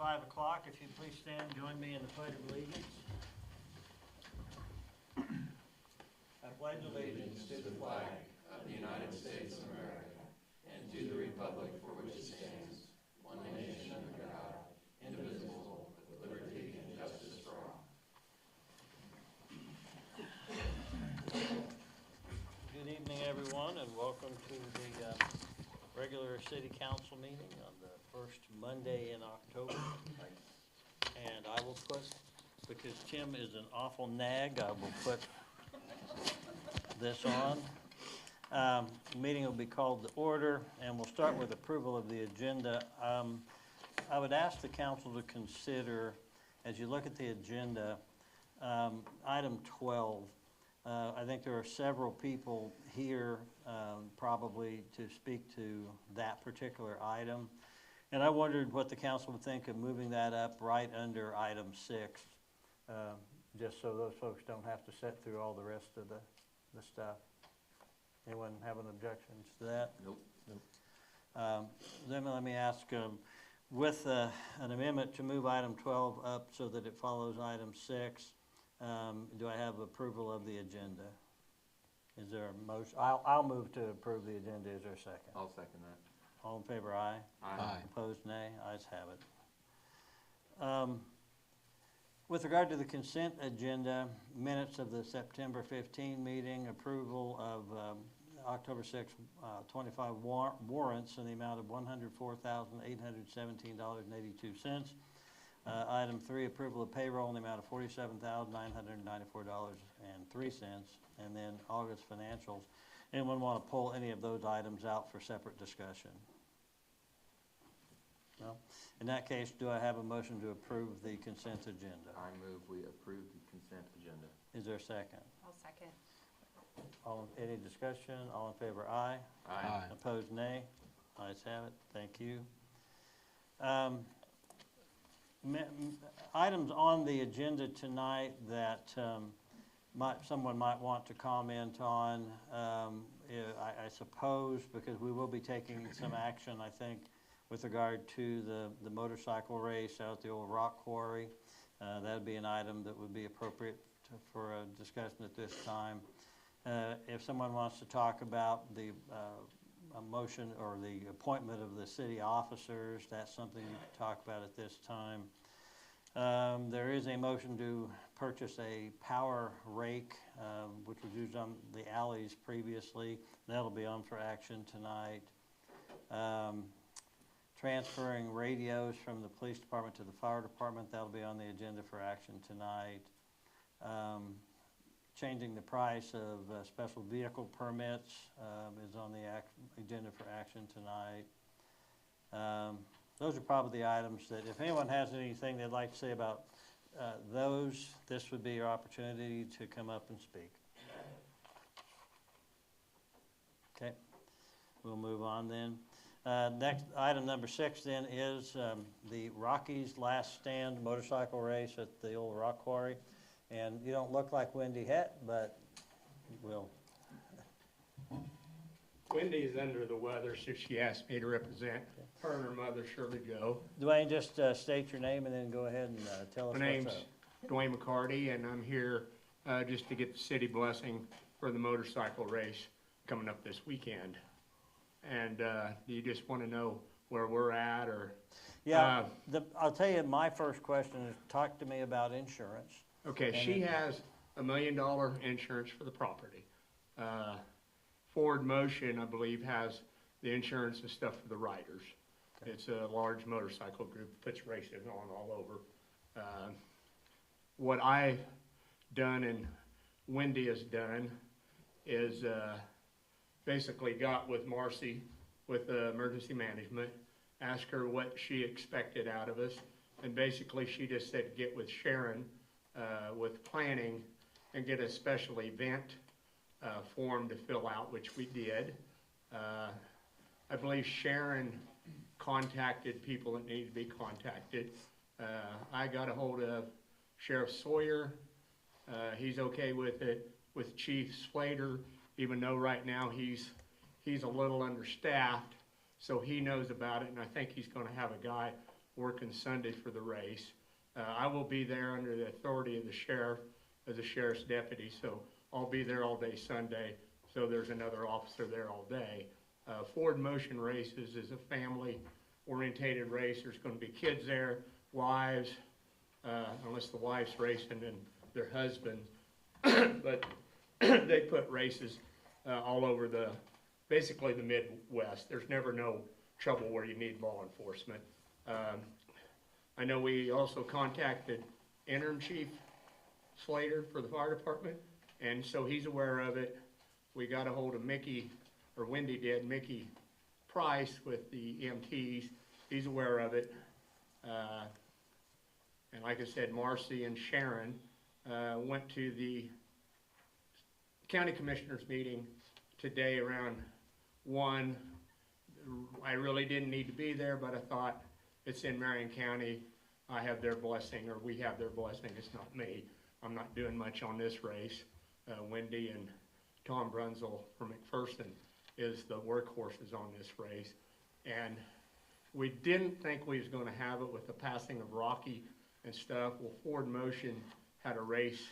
5 o'clock. If you please stand, join me in the pledge of allegiance. I pledge allegiance to the flag of the United States of America and to the republic for which it stands, one nation under God, indivisible, with liberty and justice for all. Good evening, everyone, and welcome to the regular city council meeting on the first Monday in October. And I will put, because Tim is an awful nag, I will put this on. The meeting will be called to order, and we'll start with approval of the agenda. I would ask the council to consider, as you look at the agenda, item 12. I think there are several people here probably to speak to that particular item. And I wondered what the council would think of moving that up right under item 6, just so those folks don't have to sit through all the rest of the stuff. Anyone have any objections to that? Nope. Then let me ask, with an amendment to move item 12 up so that it follows item 6, do I have approval of the agenda? Is there a motion? I'll move to approve the agenda. Is there a second? I'll second that. All in favor, aye. Aye. Opposed, nay. Ayes have it. With regard to the consent agenda, minutes of the September 15 meeting, approval of October 6, 25 warrants in the amount of $104,817.82. Item 3, approval of payroll in the amount of $47,994.03. And then August financials. Anyone want to pull any of those items out for separate discussion? No? In that case, do I have a motion to approve the consent agenda? I move we approve the consent agenda. Is there a second? I'll second. Any discussion? All in favor, aye. Aye. Opposed, nay. Ayes have it. Thank you. Items on the agenda tonight that someone might want to comment on, I suppose, because we will be taking some action, I think, with regard to the motorcycle race out at the old rock quarry. That would be an item that would be appropriate for a discussion at this time. If someone wants to talk about the a motion or the appointment of the city officers, that's something you can talk about at this time. There is a motion to purchase a power rake, which was used on the alleys previously. That'll be on for action tonight. Transferring radios from the police department to the fire department, that'll be on the agenda for action tonight. Changing the price of special vehicle permits is on the agenda for action tonight. Those are probably the items that, if anyone has anything they'd like to say about those, this would be your opportunity to come up and speak. Okay, we'll move on then. Next, item number 6 then is the Rockies Last Stand motorcycle race at the old rock quarry. And you don't look like Wendy Het, but we'll. Wendy's under the weather, so she asked me to represent her and her mother, Shirley Jo. Dwayne, just state your name and then go ahead and tell us My what's name's up. Dwayne McCarty, and I'm here just to get the city blessing for the motorcycle race coming up this weekend. And do you just want to know where we're at, or? Yeah, I'll tell you, my first question is, talk to me about insurance. Okay, she has $1 million insurance for the property. Ford Motion, I believe, has the insurance and stuff for the riders. Okay. It's a large motorcycle group, puts races on all over. What I've done and Wendy has done is basically got with Marcy, with emergency management, asked her what she expected out of us, and basically she just said get with Sharon with planning and get a special event form to fill out, which we did. I believe Sharon contacted people that needed to be contacted. I got a hold of Sheriff Sawyer. He's okay with it. With Chief Slater, even though right now he's a little understaffed, so he knows about it, and I think he's going to have a guy working Sunday for the race. I will be there under the authority of the sheriff as a sheriff's deputy, so I'll be there all day Sunday, so there's another officer there all day. Ford Motion Races is a family-orientated race. There's going to be kids there, wives, unless the wife's racing and their husbands, but they put races all over basically the Midwest. There's never no trouble where you need law enforcement. I know we also contacted Interim Chief Slater for the fire department, and so he's aware of it. We got a hold of Mickey Price with the EMTs. He's aware of it. And like I said, Marcy and Sharon went to the county commissioners meeting today around 1. I really didn't need to be there, but I thought it's in Marion County. I have their blessing, or we have their blessing. It's not me. I'm not doing much on this race. Wendy and Tom Brunzel from McPherson is the workhorses on this race. And we didn't think we was going to have it with the passing of Rocky and stuff. Well, Ford Motion had a race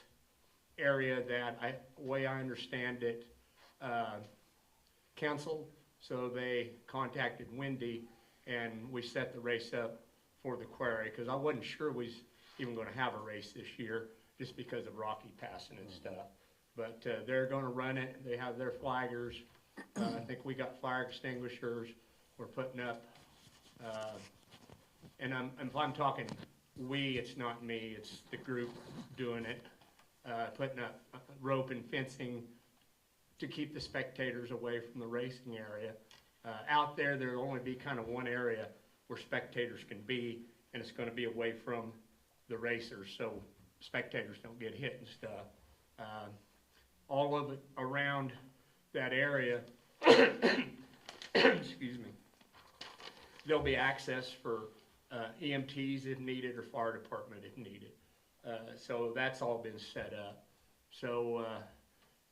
area that, way I understand it, canceled. So they contacted Wendy, and we set the race up for the quarry, because I wasn't sure we was even going to have a race this year, just because of Rocky passing and stuff. But they're going to run it. They have their flaggers. I think we got fire extinguishers. We're putting up, and if I'm talking we, it's not me. It's the group doing it. Putting up rope and fencing to keep the spectators away from the racing area. Out there, there'll only be kind of one area where spectators can be, and it's going to be away from the racers, so spectators don't get hit and stuff. All of it around that area, excuse me, there'll be access for EMTs if needed, or fire department if needed. So that's all been set up. So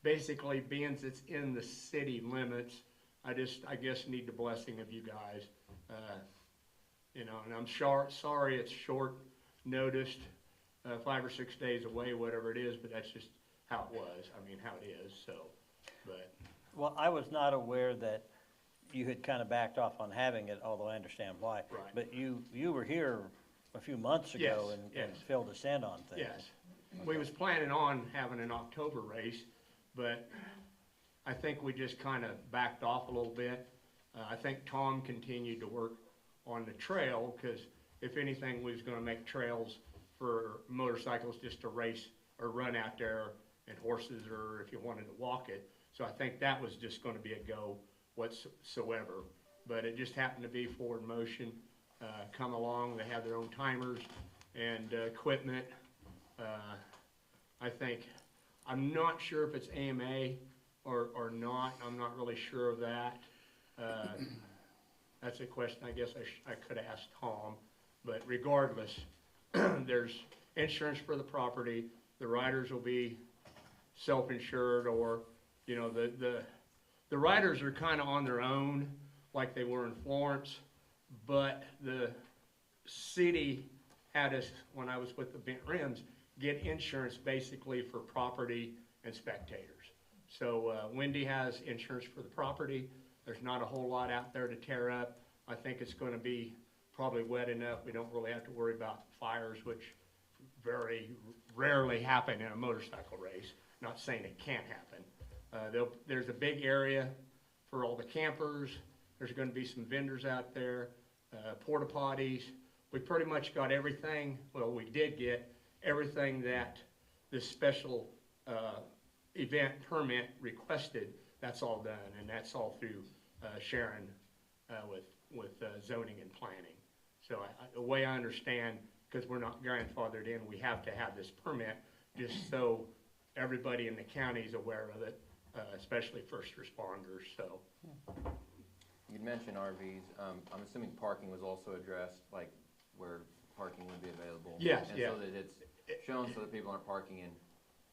basically, being it's in the city limits, I guess need the blessing of you guys. You know, and I'm sorry it's short noticed, 5 or 6 days away, whatever it is, but that's just how it was. I mean, how it is, so, but. Well, I was not aware that you had kind of backed off on having it, although I understand why. Right. But you were here a few months ago and filled us in on things. Yes. We was planning on having an October race, but I think we just kind of backed off a little bit. I think Tom continued to work on the trail, because if anything, we was going to make trails for motorcycles just to race or run out there, and horses, or if you wanted to walk it. So I think that was just going to be a go whatsoever. But it just happened to be Ford Motion come along. They have their own timers and equipment. I think, I'm not sure if it's AMA or not. I'm not really sure of that. That's a question I guess I could ask Tom. But regardless, there's insurance for the property. The riders will be self-insured, or, you know, the riders are kind of on their own, like they were in Florence, but the city had us, when I was with the Bent Rims, get insurance basically for property and spectators. So Wendy has insurance for the property. There's not a whole lot out there to tear up. I think it's going to be probably wet enough. We don't really have to worry about fires, which very rarely happen in a motorcycle race. Not saying it can't happen. There's a big area for all the campers. There's going to be some vendors out there, porta potties. We pretty much got everything. Well, we did get everything that the special event permit requested. That's all done, and that's all through Sharon with zoning and planning. So the way I understand, because we're not grandfathered in, we have to have this permit just so everybody in the county is aware of it, especially first responders. So You'd mentioned RVs. I'm assuming parking was also addressed, like where parking would be available. Yes, and yeah. so that it's shown so that people aren't parking in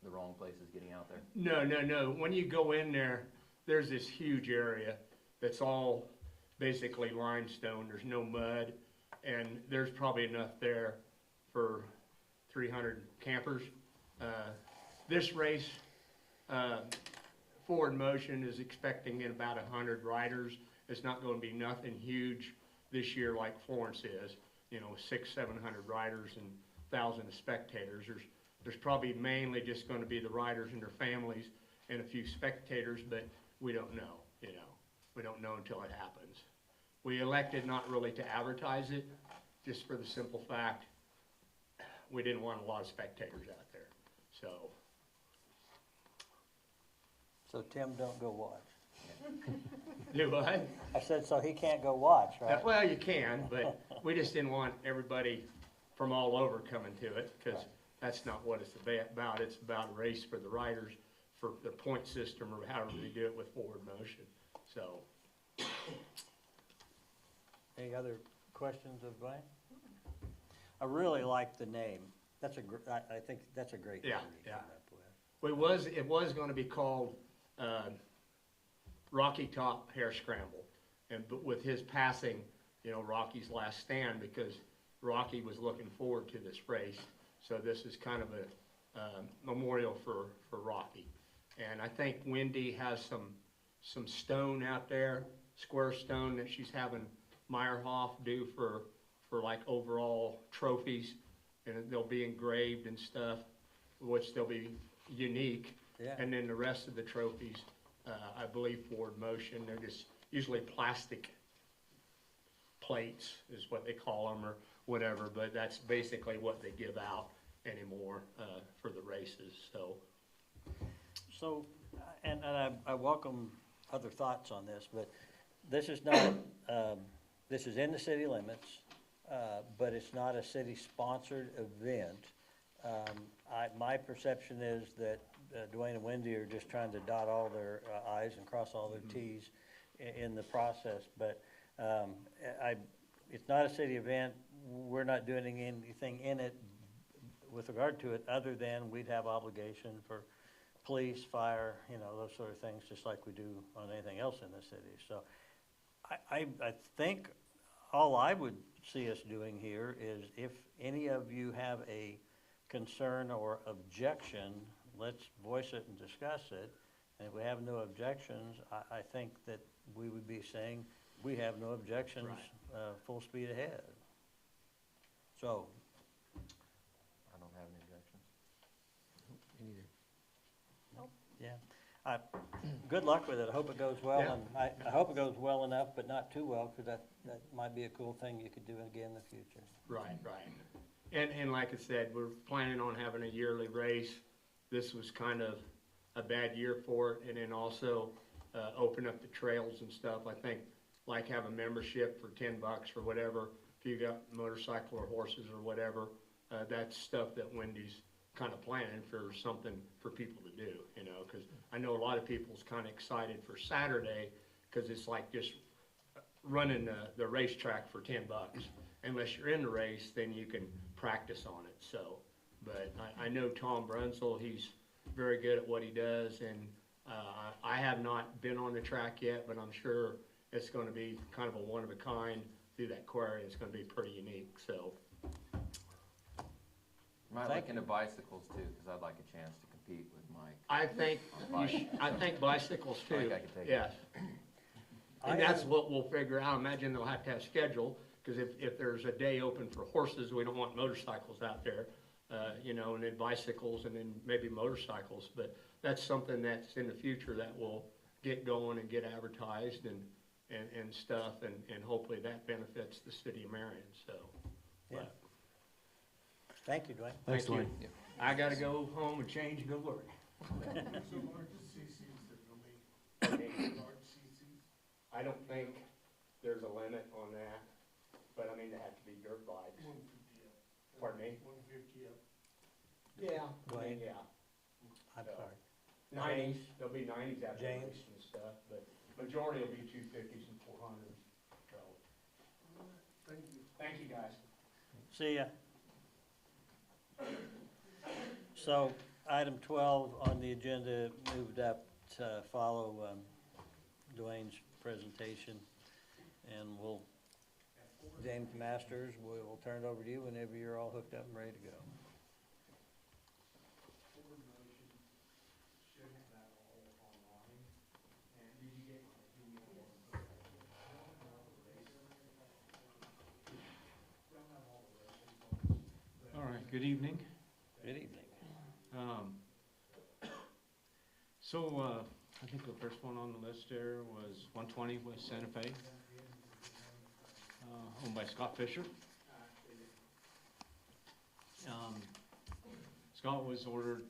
the wrong places getting out there. No. When you go in there, there's this huge area that's all basically limestone. There's no mud. and there's probably enough there for 300 campers. This race, Forward Motion is expecting in about 100 riders. It's not going to be nothing huge this year like Florence is, 600-700 riders and thousands of spectators. There's probably mainly just going to be the riders and their families and a few spectators, but we don't know, We don't know until it happens. We elected not really to advertise it, just for the simple fact we didn't want a lot of spectators out there, so. So Tim don't go watch. Do what? I said, so he can't go watch, right? Well, you can, but we just didn't want everybody from all over coming to it, because Right. that's not what it's about. It's about a race for the riders, for the point system, or however they do it with Forward Motion, so. Any other questions of Glenn? I really like the name. That's I think that's a great name Yeah, you yeah. came up with. It was gonna be called, Rocky Top Hair Scramble. But with his passing, Rocky's last stand, because Rocky was looking forward to this race. So this is kind of a memorial for Rocky. And I think Wendy has some stone out there, square stone, that she's having Meyerhoff do for like overall trophies. And they'll be engraved and stuff, which they'll be unique. Yeah. And then the rest of the trophies, I believe Forward Motion, they're just usually plastic plates is what they call them, or whatever, but that's basically what they give out anymore for the races, so. So, and I welcome other thoughts on this, but this is not, this is in the city limits, but it's not a city-sponsored event. My perception is that Dwayne and Wendy are just trying to dot all their i's and cross all their t's in the process, but it's not a city event. We're not doing anything in it with regard to it, other than we'd have obligation for police, fire, those sort of things, just like we do on anything else in the city. So I think all I would see us doing here is, if any of you have a concern or objection, let's voice it and discuss it. And if we have no objections, I think that we would be saying, we have no objections, Right. Full speed ahead. So, I don't have any objections. yeah. Good luck with it. I hope it goes well, Yeah. and I hope it goes well enough, but not too well, because that might be a cool thing you could do again in the future. Right. And like I said, we're planning on having a yearly race. This was kind of a bad year for it, and then also open up the trails and stuff. I think, like, have a membership for $10 or whatever, if you got motorcycle or horses or whatever, that's stuff that Wendy's kind of planning for, something for people to do, because I know a lot of people's kind of excited for Saturday, because it's like just running the racetrack for $10. Unless you're in the race, then you can practice on it, so. But I know Tom Brunsell, he's very good at what he does, and I have not been on the track yet, but I'm sure it's going to be kind of a one-of-a-kind through that quarry. It's going to be pretty unique, so. Might look into bicycles too, because I'd like a chance to compete with Mike. I think, I think bicycles too, Like I could take it. yes. And that's what we'll figure out. I imagine they'll have to have schedule, because if there's a day open for horses, we don't want motorcycles out there, and then bicycles, and then maybe motorcycles. But that's something that's in the future that will get going and get advertised and stuff, and hopefully that benefits the city of Marion, so. Yeah. But Thank you, Dwayne. Thank you. I gotta go home and change and go work. So large CCs, they're gonna be large CCs? I don't think there's a limit on that, but I mean, they have to be dirt bikes. 150 up. Pardon me? 150 up. Yeah. Dwayne? Yeah. I'm sorry. 90s, there'll be 90s after James? race and stuff, but majority will be 250s and 400s, so. Thank you. Thank you, guys. See ya. So, item 12 on the agenda moved up to follow Dwayne's presentation, and we'll James Masters, we will turn it over to you whenever you're all hooked up and ready to go. Board motion should have that all online. And did you get my email? All right, good evening. Good evening. I think the first one on the list there was 120 West Santa Fe, owned by Scott Fisher. Scott was ordered,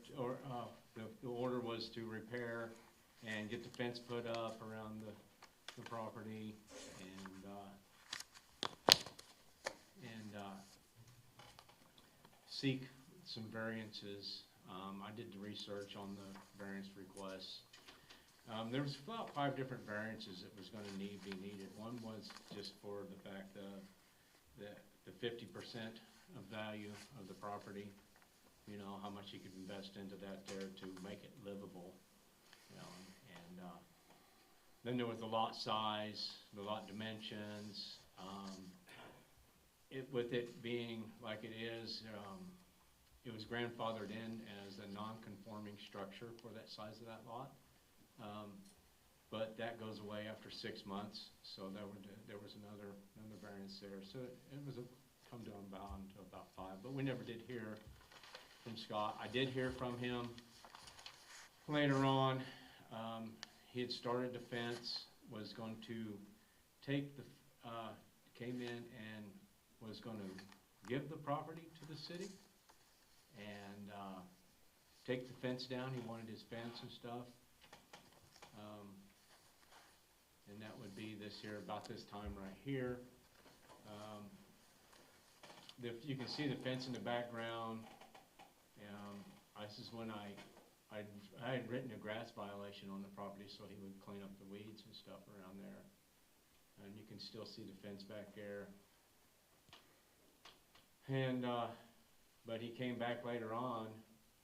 the order was to repair and get the fence put up around the property and seek some variances. I did the research on the variance requests. There was about 5 different variances that was gonna be needed. One was just for the fact of the 50% of value of the property, you know, how much you could invest into that there to make it livable, you know, and then there was the lot size, the lot dimensions, with it being like it is, it was grandfathered in as a non-conforming structure for that size of that lot. But that goes away after 6 months, so there was another variance there. So it was come down bound to about 5, but we never did hear from Scott. I did hear from him later on. He had started the fence, was going to take the, came in and was going to give the property to the city and take the fence down. He wanted his fence and stuff. And that would be this year, about this time right here. You can see the fence in the background. This is when I had written a grass violation on the property, so he would clean up the weeds and stuff around there. And you can still see the fence back there. And but he came back later on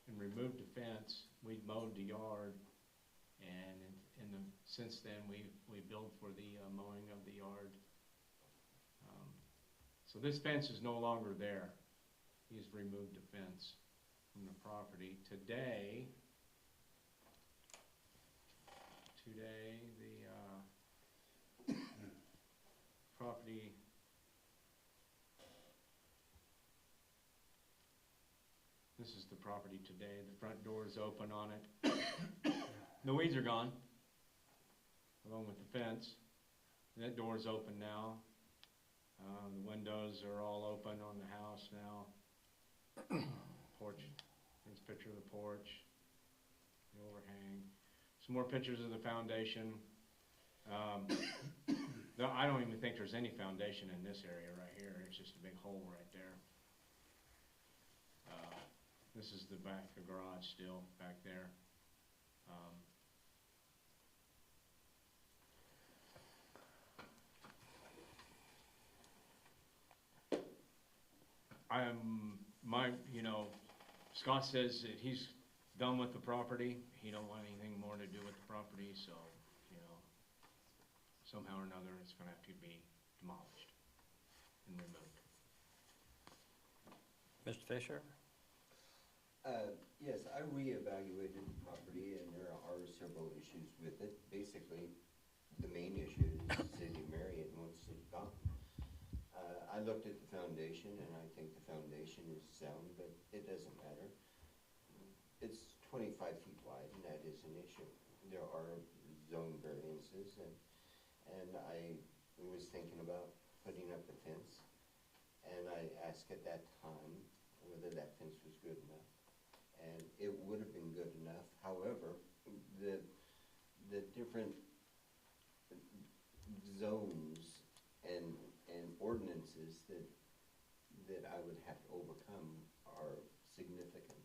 and removed the fence. We'd mowed the yard, and since then we billed for the mowing of the yard. So this fence is no longer there. He's removed the fence from the property. Today the property this is the property today. The front door is open on it. The weeds are gone, along with the fence. And that door is open now. The windows are all open on the house now. Porch, here's a picture of the porch, the overhang. Some more pictures of the foundation. I don't even think there's any foundation in this area right here. It's just a big hole right there. This is the back, the garage still back there. Scott says that he's done with the property. He don't want anything more to do with the property, so, somehow or another it's gonna have to be demolished and removed. Mr. Fisher? Yes, I reevaluated the property and there are several issues with it. Basically, the main issue is the city of Marion wants it gone. I looked at the foundation and I think the foundation is sound, but it doesn't matter. It's 25 feet wide and that is an issue. There are zone variances and I was thinking about putting up a fence. And I asked at that time whether that fence was good enough. And it would have been good enough. However, the different zones and ordinances that I would have to overcome are significant.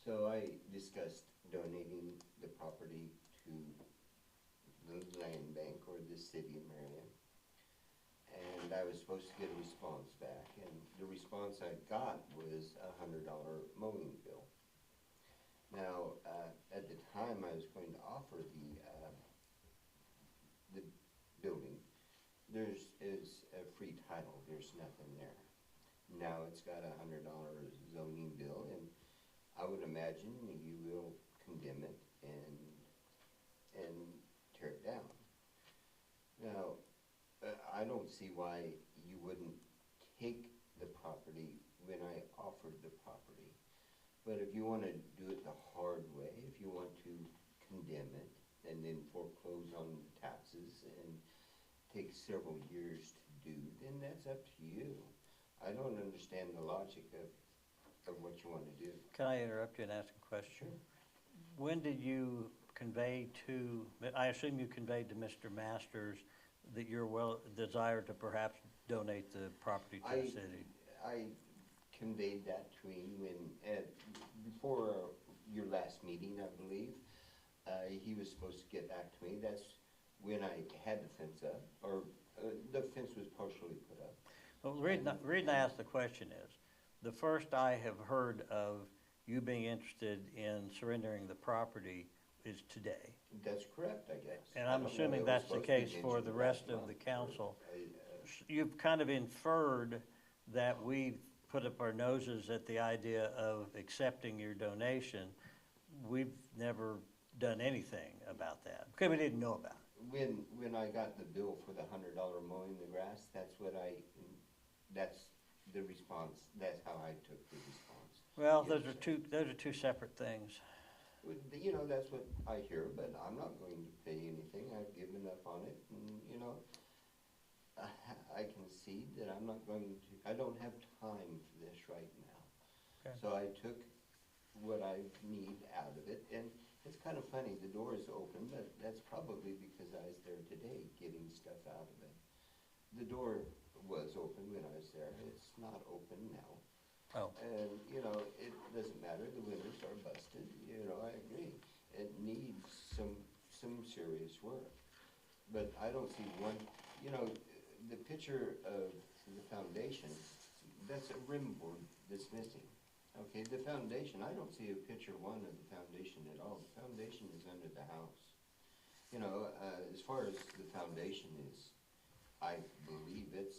So I discussed donating the property to the land bank or the city of Marion. And I was supposed to get a response back, and the response I got was a $100 mowing bill. Now, at the time I was going to offer the building, there's a free title, there's nothing there. Now it's got $100 zoning bill, and I would imagine you will condemn it and tear it down. Now, I don't see why you wouldn't take the property when I offered the property. But if you want to do it the hard way, if you want to condemn it and then foreclose on the taxes and take several years to do, then that's up to you. I don't understand the logic of what you want to do. Can I interrupt you and ask a question? Sure. When did you convey to, I assume you conveyed to Mr. Masters that you're desire to perhaps donate the property to the city? I conveyed that to him when, before your last meeting, I believe. He was supposed to get back to me. That's when I had the fence up, or the fence was partially put up. Well, the reason I ask the question is, the first I have heard of you being interested in surrendering the property is today. That's correct, I guess. And I I'm don't know, assuming it was that's the supposed to be case for the mentioned rest last of the month. council. I, You've kind of inferred that we put up our noses at the idea of accepting your donation. We've never done anything about that, because we didn't know about it. When I got the bill for the $100 mowing the grass, that's the response, that's how I took the response. Well, Yes. those are two separate things. You know, that's what I hear, but I'm not going to pay anything. I've given up on it, and, you know, I concede that I'm not going to, I don't have time for this right now. Okay. So I took what I need out of it, and it's kind of funny, the door is open, but that's probably because I was there today getting stuff out of it. The door was open when I was there, it's not open now. Oh, And, you know, it doesn't matter, the windows are busted, you know, I agree. It needs some serious work. But I don't see one, you know, the picture of the foundation, that's a rim board that's missing. Okay, the foundation, I don't see a picture one of the foundation at all. The foundation is under the house. You know, as far as the foundation is, I believe it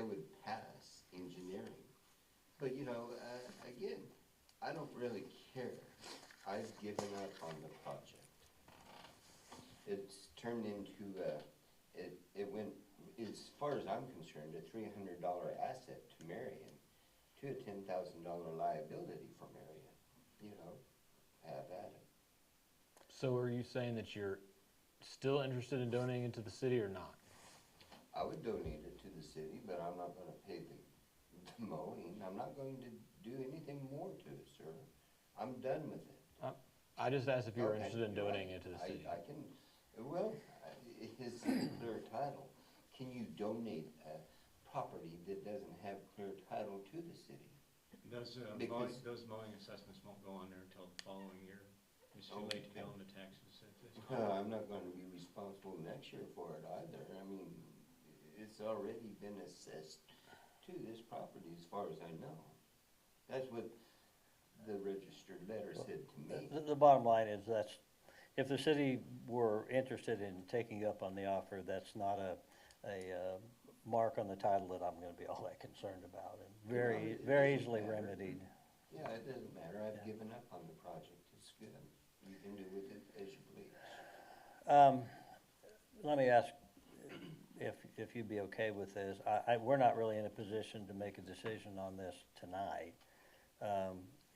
would pass engineering. But, you know, again, I don't really care. I've given up on the project. It's turned into, it went, as far as I'm concerned, a $300 asset to Marion, to a $10,000 liability for Marion. You know, have at it. So are you saying that you're still interested in donating it to the city or not? I would donate it to the city, but I'm not gonna pay the mowing. I'm not going to do anything more to it, sir. I'm done with it. I just asked if you were Okay, interested in you're donating right. it to the city. I can, well, it's clear title. Can you donate a property that doesn't have clear title to the city? Those Because- mowing assessments won't go on there until the following year. It's too late to be Okay. on the taxes at this Well, time. I'm not gonna be responsible next year for it either. I mean, it's already been assessed to this property as far as I know. That's what the registered letter said to me. the bottom line is if the city were interested in taking you up on the offer, that's not a mark on the title that I'm gonna be all that concerned about, and very, It very doesn't easily matter. remedied. Yeah, it doesn't matter. I've Yeah. given up on the project. It's good. You can do with it as you please. Let me ask if you'd be okay with this. We're not really in a position to make a decision on this tonight.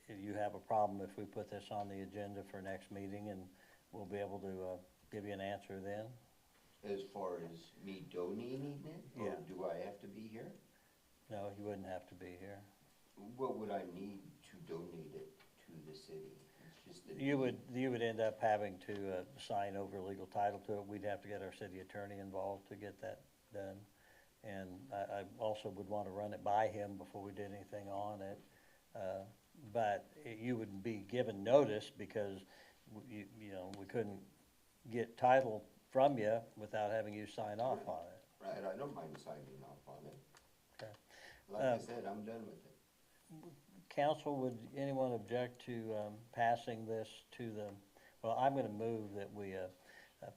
If you have a problem if we put this on the agenda for next meeting, and we'll be able to give you an answer then? As far as me donating it, or Yeah. do I have to be here? No, you wouldn't have to be here. What would I need to donate it to the city? It's just a You deed. would end up having to sign over legal title to it. We'd have to get our city attorney involved to get that done. And I also would want to run it by him before we did anything on it. But you would be given notice because, you know, we couldn't get title from you without having you sign off on it. Right, I don't mind signing off on it. Okay. Like I said, I'm done with it. Council, would anyone object to passing this to the, well, I'm going to move that we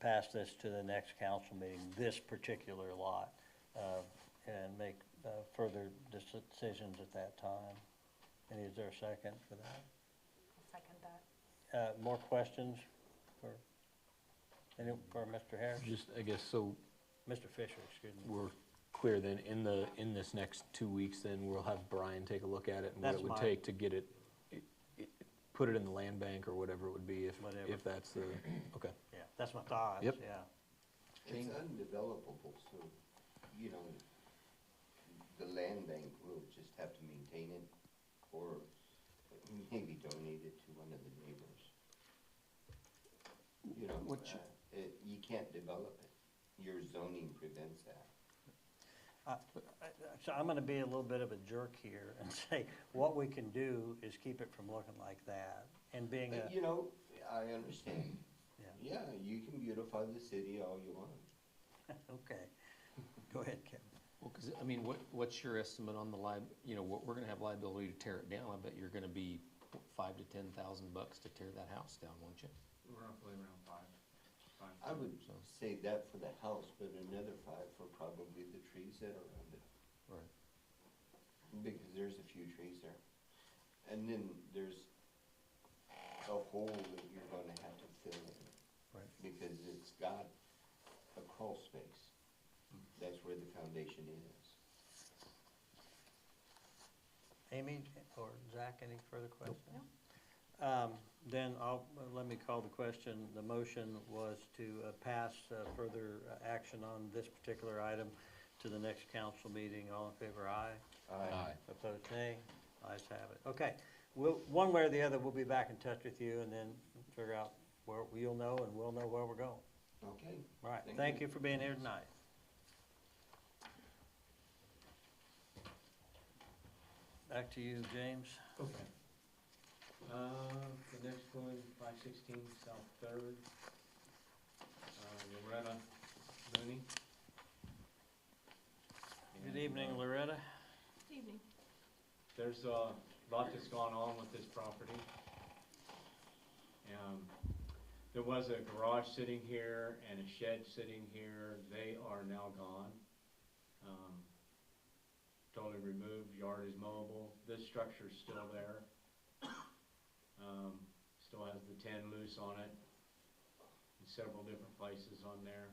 pass this to the next council meeting, this particular lot. and make further decisions at that time. And is there a second for that? I'll second that. More questions for Mr. Harris? Just, I guess, so Mr. Fisher, excuse me. we're clear then, in this next 2 weeks, then we'll have Brian take a look at it and what That's it would my- take to get it, put it in the land bank or whatever it would be, Whatever. if that's the, okay. Yeah, that's my thoughts, Yep. yeah. It's undevelopable, so, you know, the land bank will just have to maintain it or maybe donate it to one of the neighbors. You know, you can't develop it. Your zoning prevents that. So I'm gonna be a little bit of a jerk here and say, what we can do is keep it from looking like that, and being a, You know, I understand. Yeah. Yeah, you can beautify the city all you want. okay. Go ahead, Kevin. Well, because, I mean, what's your estimate on the we're gonna have liability to tear it down. I bet you're gonna be $5,000 to $10,000 to tear that house down, won't you? Roughly around five. I would say that for the house, but another 5 for probably the trees that are around it. Right. Because there's a few trees there. And then there's a hole that you're gonna have to fill in. Right. Because it's got a crawl space. That's where the foundation is. Amy or Zach, any further questions? No. Then let me call the question. The motion was to pass further action on this particular item to the next council meeting. All in favor, aye. Aye. Opposed, nay. Ayes have it. Okay, one way or the other, we'll be back in touch with you and then figure out where you'll know and we'll know where we're going. Okay. All right, Thank thank you. you for being here tonight. Back to you, James. Okay. The next one, 516 South Third. Loretta Mooney. Good evening, Loretta. Evening. There's a lot that's gone on with this property. There was a garage sitting here and a shed sitting here. They are now gone. Totally removed, yard is mowable. This structure's still there. Still has the tin loose on it in several different places on there.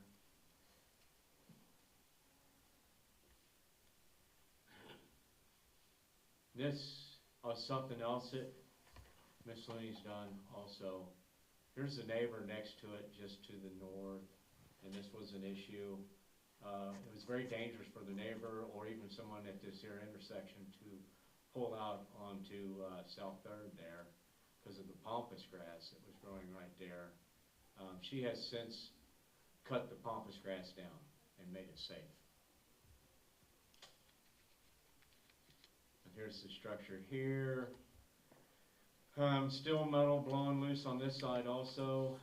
This is something else that Miss Looney's done also. Here's the neighbor next to it, just to the north, and this was an issue. It was very dangerous for the neighbor or even someone at this here intersection to pull out onto South Third there because of the pampas grass that was growing right there. She has since cut the pampas grass down and made it safe. And here's the structure here. Still metal blowing loose on this side also.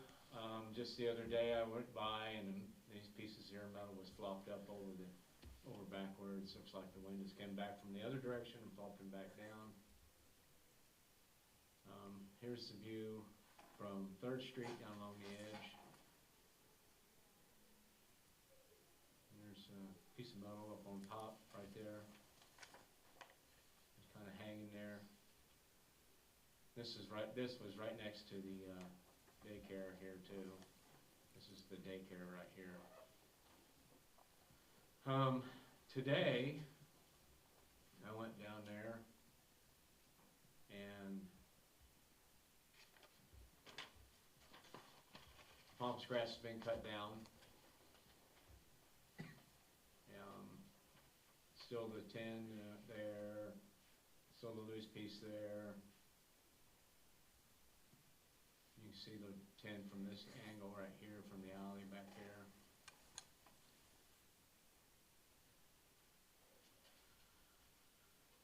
Just the other day I went by and these pieces here of metal was flopped up over backwards. Looks like the wind has come back from the other direction and flopped them back down. Here's the view from 3rd Street down along the edge. And there's a piece of metal up on top right there. It's kind of hanging there. This was right next to the daycare here too. This is the daycare right here. Today, I went down there and pampas grass has been cut down. Still the tin there, still the loose piece there. You can see the tin from this angle right here from the alley back there.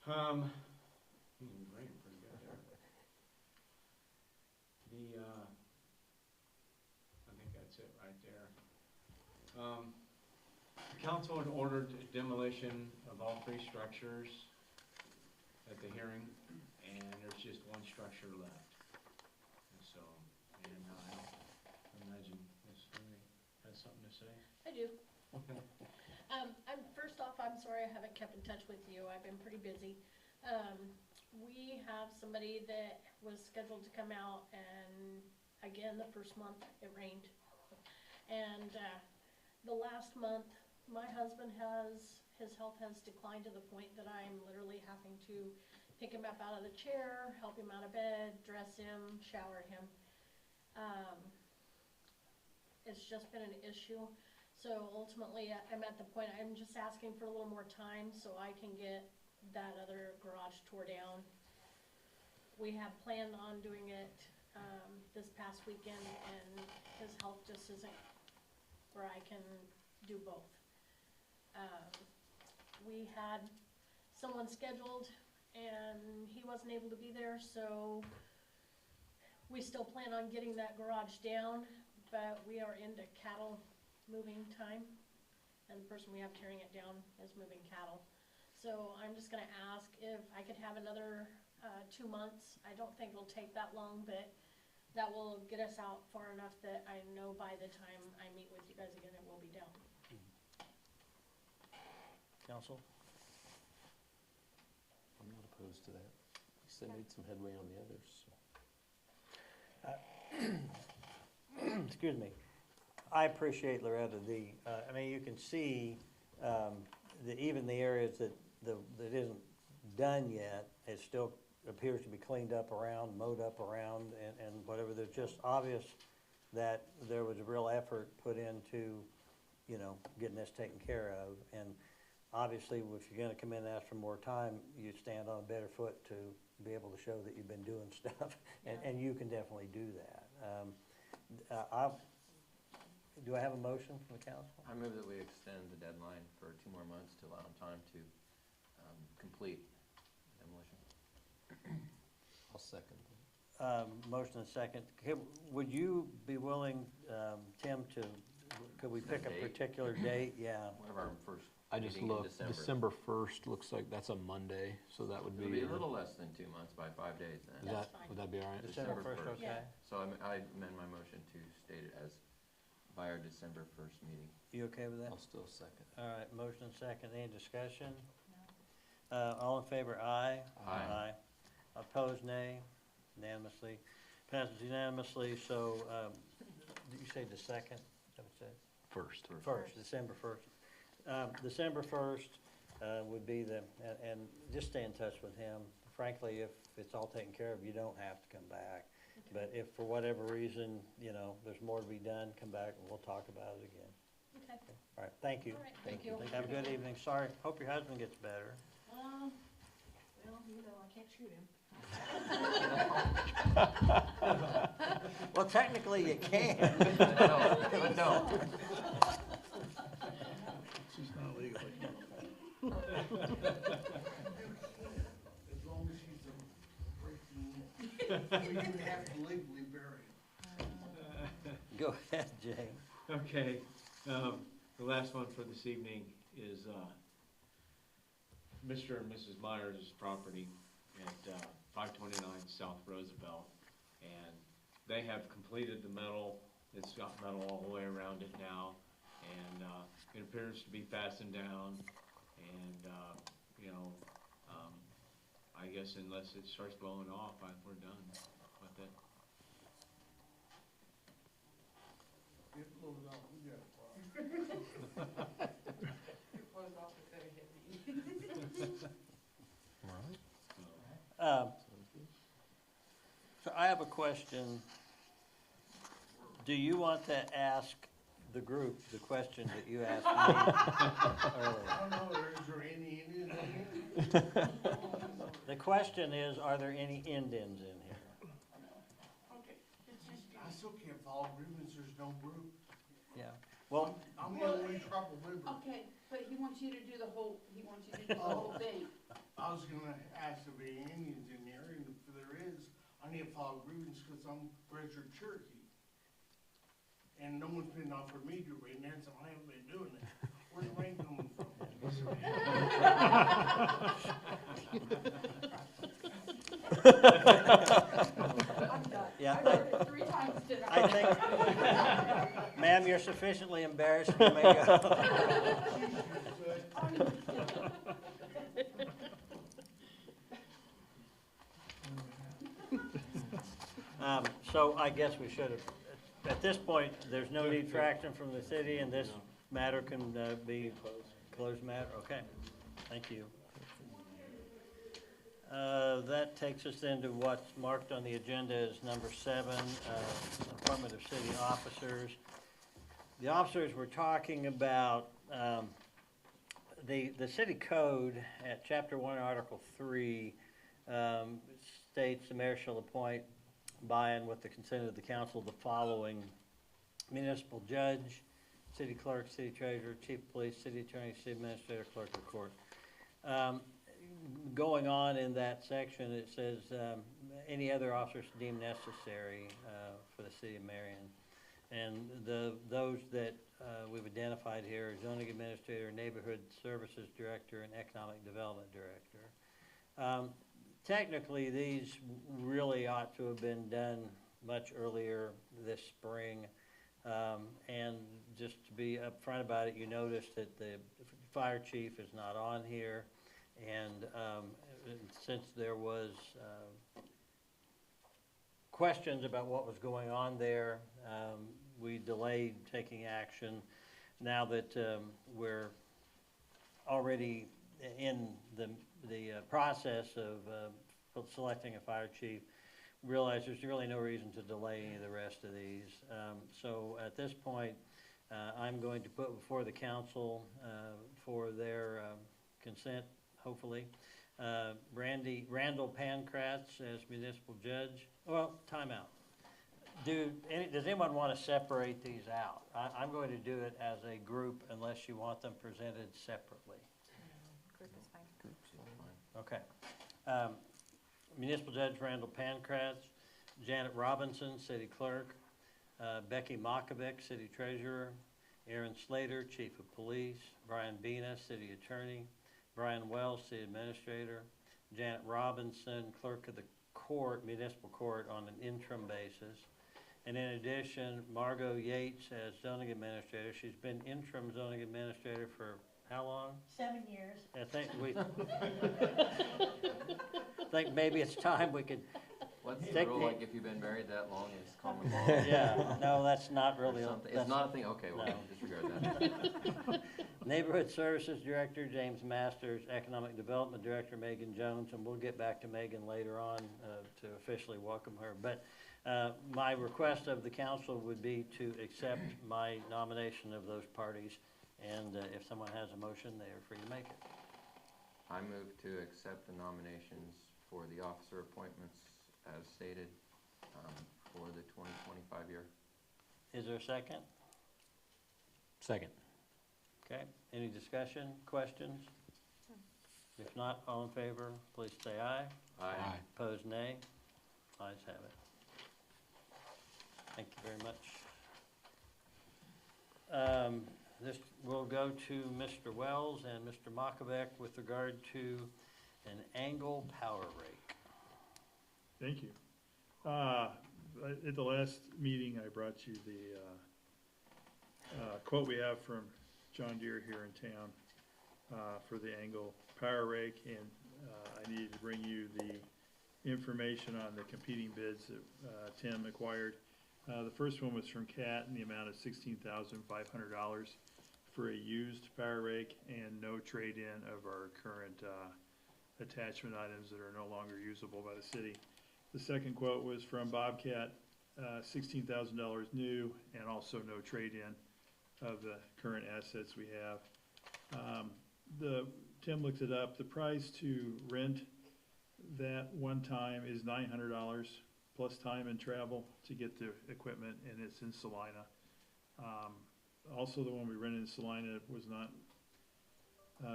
It's raining pretty good there. I think that's it right there. The council had ordered demolition of all 3 structures at the hearing, and there's just one structure left. And so, I imagine Ms. Looney has something to say. I do. First off, I'm sorry I haven't kept in touch with you. I've been pretty busy. We have somebody that was scheduled to come out, and again, the first month it rained. And the last month, my husband his health has declined to the point that I'm literally having to pick him up out of the chair, help him out of bed, dress him, shower him. It's just been an issue. So ultimately, I'm at the point, I'm just asking for a little more time so I can get that other garage tore down. We have planned on doing it this past weekend, and his health just isn't where I can do both. We had someone scheduled, and he wasn't able to be there, so we still plan on getting that garage down, but we are into cattle moving time, and the person we have tearing it down is moving cattle. So I'm just gonna ask if I could have another 2 months. I don't think it'll take that long, but that will get us out far enough that I know by the time I meet with you guys again, it will be down. Council? I'm not opposed to that. At least they made some headway on the others, so. Excuse me. I appreciate, Loretta, I mean, you can see even the areas that isn't done yet, it still appears to be cleaned up around, mowed up around, and whatever. There's just obvious that there was a real effort put into, getting this taken care of. And obviously, if you're gonna come in and ask for more time, you stand on a better foot to be able to show that you've been doing stuff, and you can definitely do that. Do I have a motion from the council? I move that we extend the deadline for 2 more months to allow them time to complete demolition. I'll second that. Motion and second. Would you be willing, Tim, could we pick a Date? particular date? Yeah. One of our first I just meeting in looked, December. December 1st looks like that's a Monday, so that would It'll be. be a little less than 2 months by 5 days Is then. That's that, fine. would that be all right? December December 1st, 1st. okay? So I amend my motion to state it as by our December 1st meeting. You okay with that? I'll still second. All right, motion and second. Any discussion? All in favor, aye? Aye. Opposed, nay? Unanimously. Passes unanimously, so, did you say the second? Is that what you said? First. December 1st. December 1st would be and just stay in touch with him. Frankly, if it's all taken care of, you don't have to come back. But if for whatever reason, there's more to be done, come back and we'll talk about it again. Okay. All right, thank you. All right, thank you. Have a good evening. Sorry, hope your husband gets better. Well, I can't shoot him. Well, technically you can. No. She's not legally. As long as she's breaking, we can have to legally bury him. Go ahead, Jay. Okay, the last one for this evening is Mr. and Mrs. Myers' property at 529 South Roosevelt. And they have completed the metal. It's got metal all the way around it now. And it appears to be fastened down. And, I guess unless it starts blowing off, we're done with it. It blows off, we got a problem. It blows off instead of hitting me. All right. So I have a question. Do you want to ask the group the question that you asked me earlier? I don't know, is there any Indians in here? The question is, are there any Indians in here? Okay, it's just, I still can't follow agreements, there's no group. Yeah. Well, I'm the only trouble member. okay, but he wants you to do the whole, the whole thing. I was gonna ask if there are Indians in here, and if there is, I need to file agreements, cause I'm registered Cherokee. And no one's been offered me to rain there, so I haven't been doing it. Where's the rain coming from? I'm done. Yeah. I heard it 3 times today. I think, ma'am, you're sufficiently embarrassed, you may go. I'm So I guess we should have, at this point, there's no need for action from the city, and this matter can be closed matter? Okay, thank you. That takes us into what's marked on the agenda as number 7, appointment of city officers. The officers we're talking about, the city code at Chapter 1, Article 3, states the mayor shall appoint by and with the consent of the council the following: municipal judge, city clerk, city treasurer, chief of police, city attorney, city administrator, clerk of court. Going on in that section, it says any other officers deemed necessary for the city of Marion. And those that we've identified here are zoning administrator, neighborhood services director, and economic development director. Technically, these really ought to have been done much earlier this spring. And just to be upfront about it, you notice that the fire chief is not on here. And since there was questions about what was going on there, we delayed taking action. Now that we're already in the process of selecting a fire chief, realize there's really no reason to delay any of the rest of these. So at this point, I'm going to put before the council for their consent, hopefully, Randall Pankratz as municipal judge. Well, time out. Does anyone want to separate these out? I'm going to do it as a group unless you want them presented separately. Group is fine. Groups is fine. Okay. Municipal Judge Randall Pankratz, Janet Robinson, City Clerk, Becky Makovic, City Treasurer, Aaron Slater, Chief of Police, Brian Bena, City Attorney, Brian Wells, City Administrator, Janet Robinson, Clerk of the Court, Municipal Court on an interim basis. And in addition, Margot Yates as Zoning Administrator. She's been interim Zoning Administrator for how long? 7 years. I think maybe it's time we could. What's the Take rule, the- like if you've been married that long, is common law? Yeah, no, that's not Or really. something? It's that's- not a thing, okay, well, no. disregard that. Neighborhood Services Director, James Masters, Economic Development Director, Megan Jones, and we'll get back to Megan later on to officially welcome her. But my request of the council would be to accept my nomination of those parties, and if someone has a motion, they are free to make it. I move to accept the nominations for the officer appointments as stated for the 2025 year. Is there a second? Second. Okay, any discussion, questions? If not, all in favor, please say aye. Aye. Opposed, nay. Ayes have it. Thank you very much. This will go to Mr. Wells and Mr. Makovic with regard to an angle power rake. Thank you. At the last meeting, I brought you the quote we have from John Deere here in town for the angle power rake, and I needed to bring you the information on the competing bids that Tim acquired. The first one was from CAT in the amount of $16,500 for a used power rake and no trade-in of our current attachment items that are no longer usable by the city. The second quote was from Bobcat, $16,000 new, and also no trade-in of the current assets we have. Tim looked it up. The price to rent that one time is $900 plus time and travel to get the equipment, and it's in Salina. Also, the one we rented in Salina was not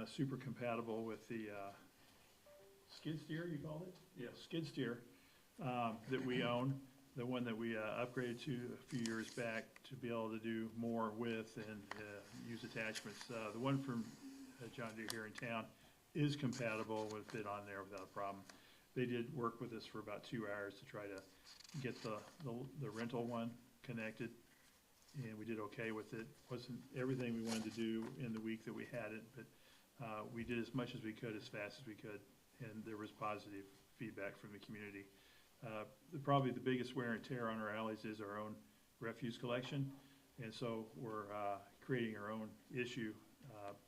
super compatible with the skid steer, you called it? Yeah, skid steer that we own, the one that we upgraded to a few years back to be able to do more with and use attachments. The one from John Deere here in town is compatible with it on there without a problem. They did work with us for about 2 hours to try to get the rental one connected, and we did okay with it. Wasn't everything we wanted to do in the week that we had it, but we did as much as we could as fast as we could, and there was positive feedback from the community. Probably the biggest wear and tear on our alleys is our own refuse collection. And so we're creating our own issue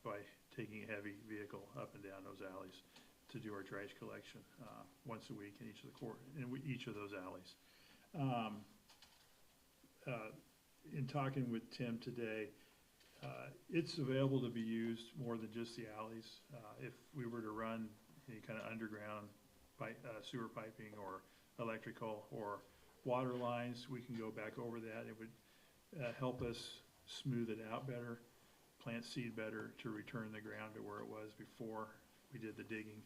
by taking a heavy vehicle up and down those alleys to do our trash collection once a week in each of those alleys. In talking with Tim today, it's available to be used more than just the alleys. If we were to run any kind of underground sewer piping or electrical or water lines, we can go back over that. It would help us smooth it out better, plant seed better to return the ground to where it was before we did the digging.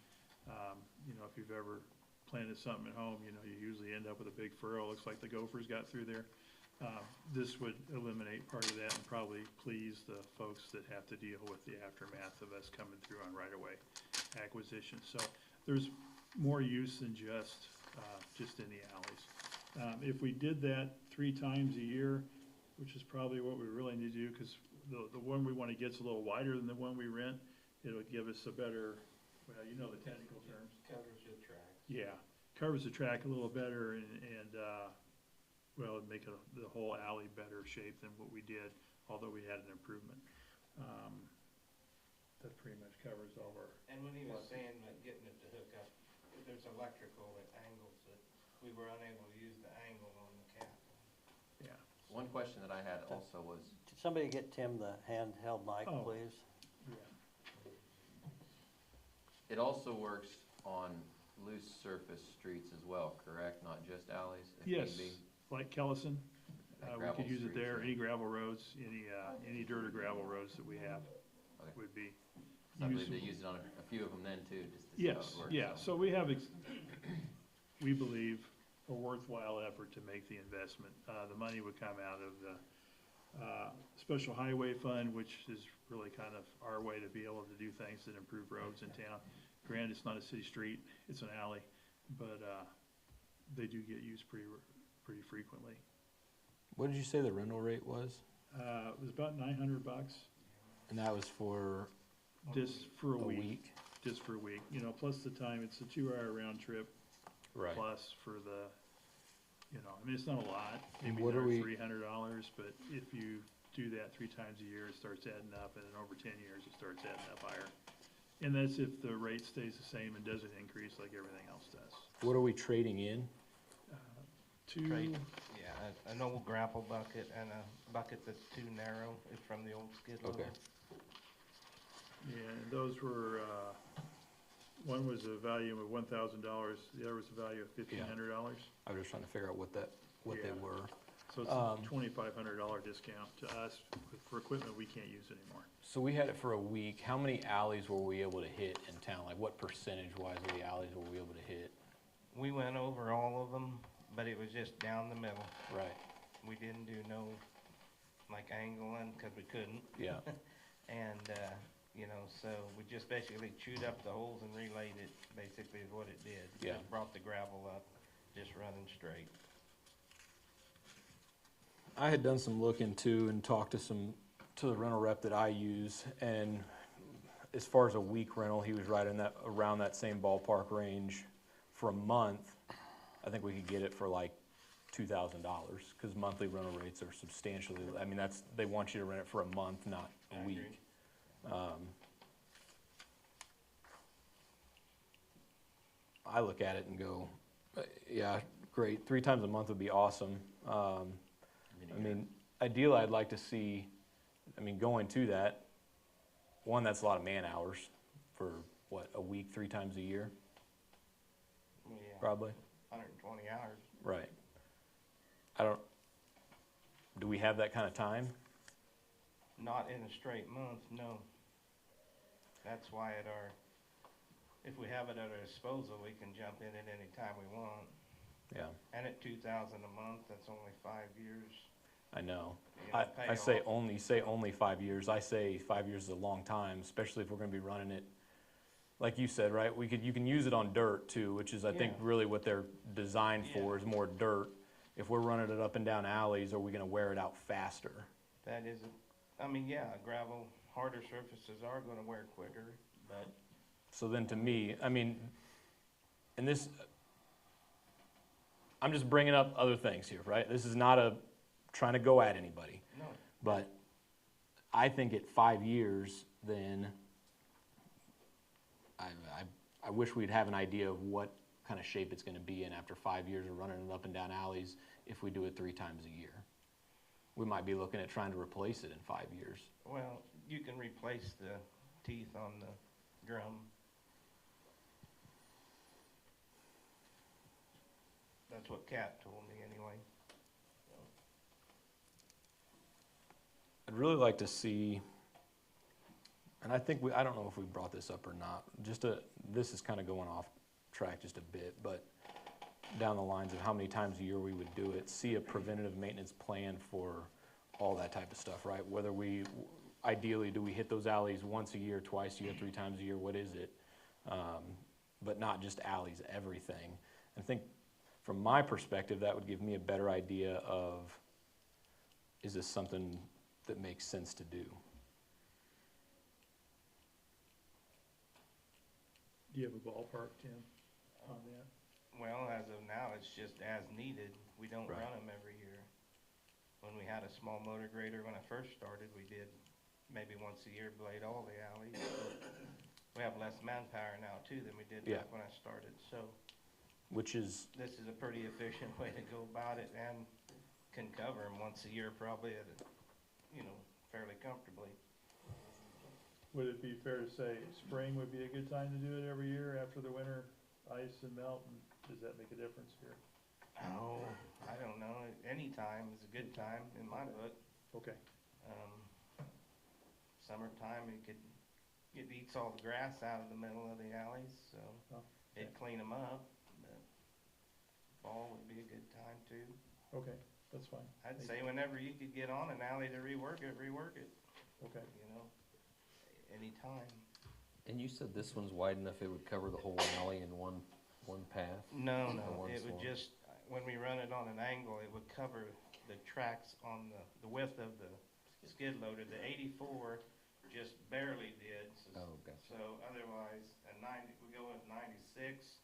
You know, if you've ever planted something at home, you know, you usually end up with a big furrow. Looks like the gophers got through there. This would eliminate part of that and probably please the folks that have to deal with the aftermath of us coming through on right-of-way acquisition. So there's more use than just in the alleys. If we did that 3 times a year, which is probably what we really need to do, because the one we want to get's a little wider than the one we rent, it'll give us a better, well, you know the technical terms. Covers the track. Yeah, covers the track a little better and well, it'd make the whole alley better shape than what we did, although we had an improvement. That pretty much covers all our. And when he was saying like getting it to hook up, there's electrical at angles that we were unable to use the angle on the cap. Yeah. One question that I had also was, Could somebody get Tim the handheld mic, Oh. please? Yeah. it also works on loose surface streets as well, correct? Not just alleys, if need Yes, be? like Kellison, Like we gravel could use it streets, there, yeah. any gravel roads, any dirt or gravel roads that we have Okay. would be. I believe they usable. use it on a few of them then too, just to see how Yes, it works. yeah, so we have, we believe, a worthwhile effort to make the investment. The money would come out of the Special Highway Fund, which is really kind of our way to be able to do things that improve roads in town. Granted, it's not a city street, it's an alley, but they do get used pretty frequently. What did you say the rental rate was? It was about $900, And that was for just for a a week. week? Just for a week, you know, plus the time, it's a 2-hour round trip. Right. Plus for the, you know, I mean, it's not a lot, maybe What are we- $300, but if you do that 3 times a year, it starts adding up, and then over 10 years, it starts adding up higher. And that's if the rate stays the same and doesn't increase like everything else does. What are we trading in? Trade. Yeah, an old grapple bucket and a bucket that's too narrow, it's from the old skid loader. Okay. Yeah, and those were, one was a value of $1,000, the other was a value of $1,500. I was just trying to figure out what they Yeah. were. So it's a $2,500 discount to us for equipment we can't use anymore. So we had it for a week. How many alleys were we able to hit in town? Like what percentage wise of the alleys were we able to hit? We went over all of them, but it was just down the middle. Right, We didn't do no, like, angling, because we couldn't. yeah. And, you know, so we just basically chewed up the holes and relayed it, basically is what it did. Yeah. Just brought the gravel up, just running straight. I had done some looking too and talked to the rental rep that I use, and as far as a week rental, he was right in that, around that same ballpark range. For a month, I think we could get it for like $2,000, because monthly rental rates are substantially, I mean, they want you to rent it for a month, not I a agree. week. I look at it and go, yeah, great, 3 times a month would be awesome. I mean, ideally, I'd like to see, I mean, going to that, one, that's a lot of man hours for, what, a week, 3 times a year, Yeah, probably? 120 hours. Right. Do we have that kind of time? Not in a straight month, no. That's why if we have it at our disposal, we can jump in at any time we want. Yeah, And at 2,000 a month, that's only 5 years. I know. You know, I say payoff. only 5 years. I say 5 years is a long time, especially if we're gonna be running it, like you said, right? You can use it on dirt too, which is, I think, Yeah. really what they're designed for, Yeah. is more dirt. If we're running it up and down alleys, are we gonna wear it out faster? That is, I mean, yeah, gravel, harder surfaces are gonna wear quicker, but So then to me, I mean, and this, I'm just bringing up other things here, right? This is not trying to go at anybody. No. But I think at 5 years, then I wish we'd have an idea of what kind of shape it's going to be in after 5 years of running it up and down alleys if we do it 3 times a year. We might be looking at trying to replace it in 5 years. Well, you can replace the teeth on the drum. That's what Kat told me anyway. I'd really like to see, and I think I don't know if we brought this up or not, this is kind of going off track just a bit, but down the lines of how many times a year we would do it, see a preventative maintenance plan for all that type of stuff, right? Whether ideally, do we hit those alleys once a year, twice a year, 3 times a year, what is it? But not just alleys, everything. I think from my perspective, that would give me a better idea of, is this something that makes sense to do? Do you have a ballpark, Tim, on that? Well, as of now, it's just as needed. We don't Right. run them every year. When we had a small motor grader, when I first started, we did maybe once a year blade all the alleys. But we have less manpower now too than we did Yeah. back when I started. So Which is, this is a pretty efficient way to go about it and can cover them once a year probably at fairly comfortably. Would it be fair to say spring would be a good time to do it every year after the winter ice and melt? And does that make a difference here? Oh, I don't know. Any time is a good time in my book. Okay. Summertime, it eats all the grass out of the middle of the alleys, so Oh, it'd clean them up. But fall would be a good time too. okay, that's fine. I'd say whenever you could get on an alley to rework it, Okay. anytime. And you said this one's wide enough it would cover the whole alley in one path? No, Or one it would swan? just, when we run it on an angle, it would cover the tracks on the width of the skid loader. The 84 just barely did. Oh, gotcha. So otherwise, we go with 96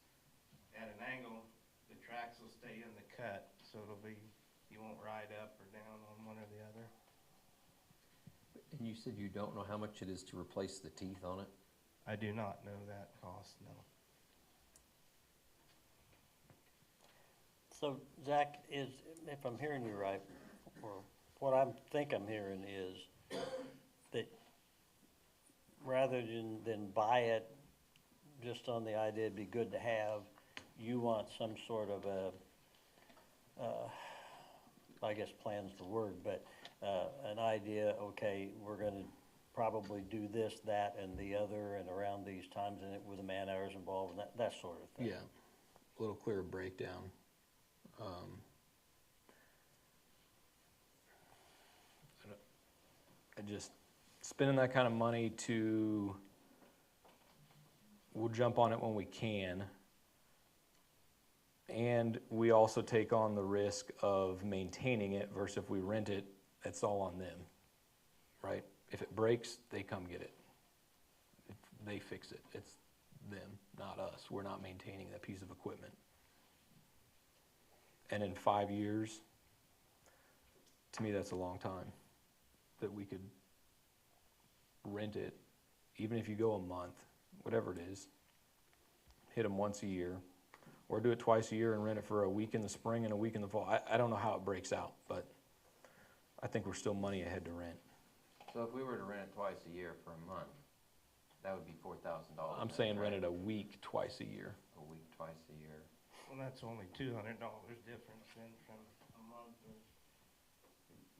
at an angle, the tracks will stay in the cut, so you won't ride up or down on one or the other. And you said you don't know how much it is to replace the teeth on it? I do not know that cost, no. So Zach, if I'm hearing you right, or what I think I'm hearing is that rather than buy it just on the idea it'd be good to have, you want some sort of I guess plan's the word, but an idea, okay, we're gonna probably do this, that, and the other, and around these times, and with the man hours involved, and that sort of thing. yeah, a little clearer breakdown. I just, spending that kind of money we'll jump on it when we can. And we also take on the risk of maintaining it versus if we rent it, it's all on them, right? If it breaks, they come get it. If they fix it. It's them, not us. We're not maintaining that piece of equipment. And in 5 years, to me, that's a long time that we could rent it, even if you go a month, whatever it is, hit them once a year, or do it twice a year and rent it for a week in the spring and a week in the fall. I don't know how it breaks out, but I think we're still money ahead to rent. So if we were to rent it twice a year for a month, that would be $4,000. I'm saying rent it a week twice a year. A week, twice a year. Well, that's only $200 difference then from a month, or,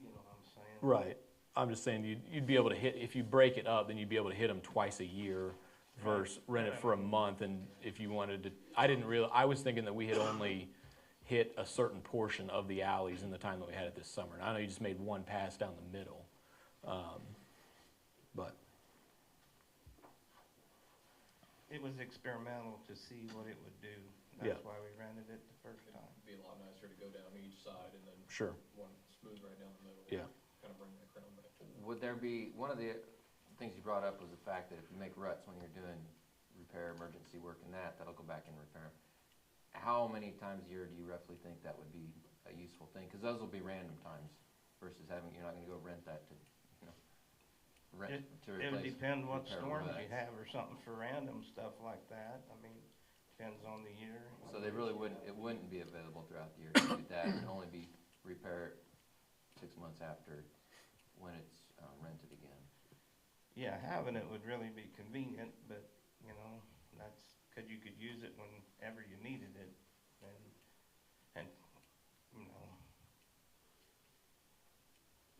you know what I'm saying? Right. I'm just saying you'd be able to hit, if you break it up, then you'd be able to hit them twice a year versus rent it for a month. And if you wanted to, I was thinking that we had only hit a certain portion of the alleys in the time that we had it this summer. And I know you just made one pass down the middle. But It was experimental to see what it would do. Yeah. That's why we rented it the first time. It'd be a lot nicer to go down each side and then sure, one smooth right down the middle. Yeah. Kind of bring that crown back. Would there be, one of the things you brought up was the fact that if you make ruts when you're doing repair, emergency work and that'll go back and repair 'em. how many times a year do you roughly think that would be a useful thing? Cause those will be random times versus having, you're not gonna go rent that to, you know, rent to It would replace. depend what repair storms you ruts. have or something for random stuff like that. I mean, depends on the year. So they really wouldn't, it wouldn't be available throughout the year to do that, it'd only be repair 6 months after when it's rented again. Yeah, having it would really be convenient, but, you know, that's, cause you could use it whenever you needed it, and, you know,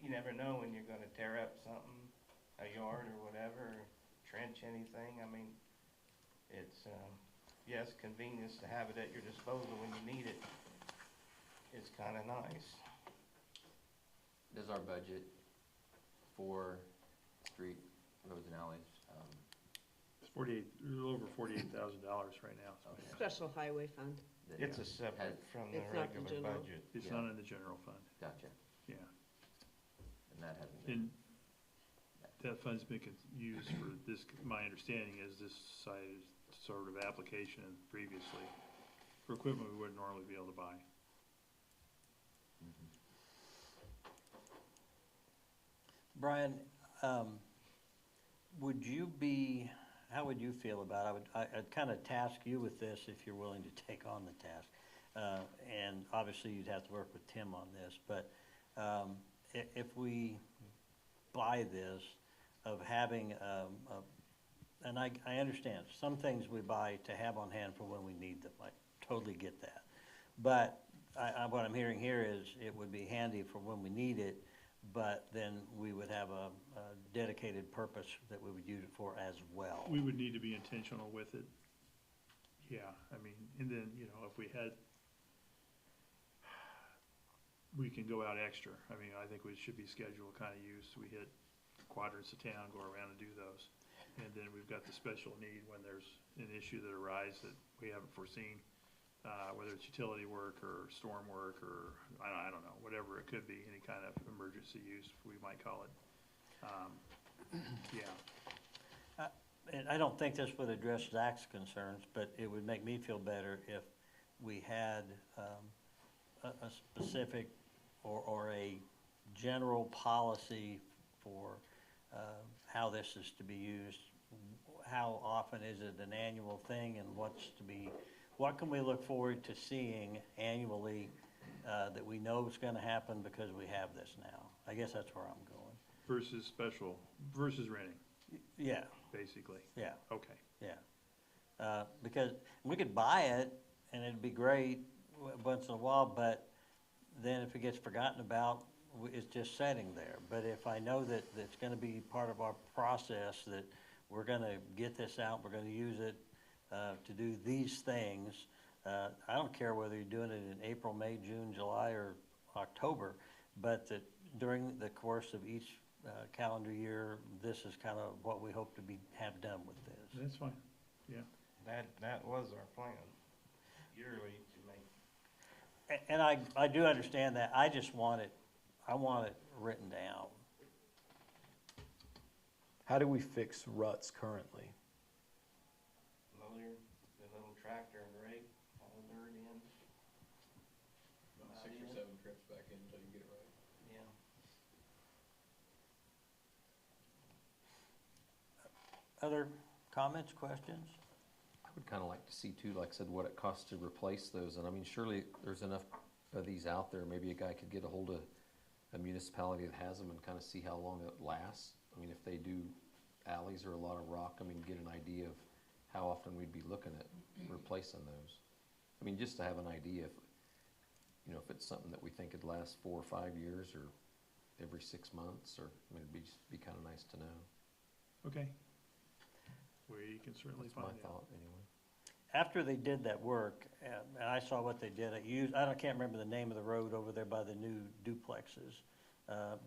you never know when you're gonna tear up something, a yard or whatever, or trench anything. I mean, it's, yes, convenience to have it at your disposal when you need it is kinda nice. Does our budget for street, roads and alleys, It's a little over $48,000 right now. okay, Special highway fund. that- It's a separate from the It's not the regular general. budget. It's Yeah. not in the general fund, Gotcha, yeah. and that hasn't been, And that fund's been used for this, my understanding is this sort of application previously for equipment we wouldn't normally be able to buy. Brian, would you be, how would you feel about it? I'd kind of task you with this if you're willing to take on the task. And obviously you'd have to work with Tim on this, but if we buy this, of having, and I understand, some things we buy to have on hand for when we need them, I totally get that. But what I'm hearing here is it would be handy for when we need it, but then we would have a dedicated purpose that we would use it for as well. We would need to be intentional with it. Yeah, I mean, and then, you know, if we had, we can go out extra. I mean, I think we should be scheduled kind of use. We hit quadrants of town, go around and do those. And then we've got the special need when there's an issue that arises that we haven't foreseen, whether it's utility work or storm work or, I don't know, whatever it could be, any kind of emergency use, we might call it. Yeah. And I don't think this would address Zach's concerns, but it would make me feel better if we had a specific or a general policy for how this is to be used. How often is it an annual thing, and what can we look forward to seeing annually that we know is gonna happen because we have this now? I guess that's where I'm going. Versus special, versus renting, Yeah, basically. yeah, Okay. yeah. Because we could buy it and it'd be great once in a while, but then if it gets forgotten about, it's just sitting there. But if I know that it's gonna be part of our process, that we're gonna get this out, we're gonna use it to do these things, I don't care whether you're doing it in April, May, June, July, or October, but that during the course of each calendar year, this is kind of what we hope to have done with this. That's fine, yeah. That was our plan, yearly to make. And I do understand that, I just want it, I want it written down. How do we fix ruts currently? Loader, the little tractor and rake, all the dirt in. About 6 or 7 trips back in until you get it right. Yeah. Other comments, questions? I would kind of like to see too, like I said, what it costs to replace those. And I mean, surely there's enough of these out there. Maybe a guy could get a hold of a municipality that has them and kind of see how long it lasts. I mean, if they do alleys or a lot of rock, I mean, get an idea of how often we'd be looking at replacing those. I mean, just to have an idea if, you know, if it's something that we think could last 4 or 5 years or every 6 months, or, I mean, it'd be kind of nice to know. Okay. We can certainly That's my find out. thought, anyway. After they did that work, and I saw what they did, I can't remember the name of the road over there by the new duplexes,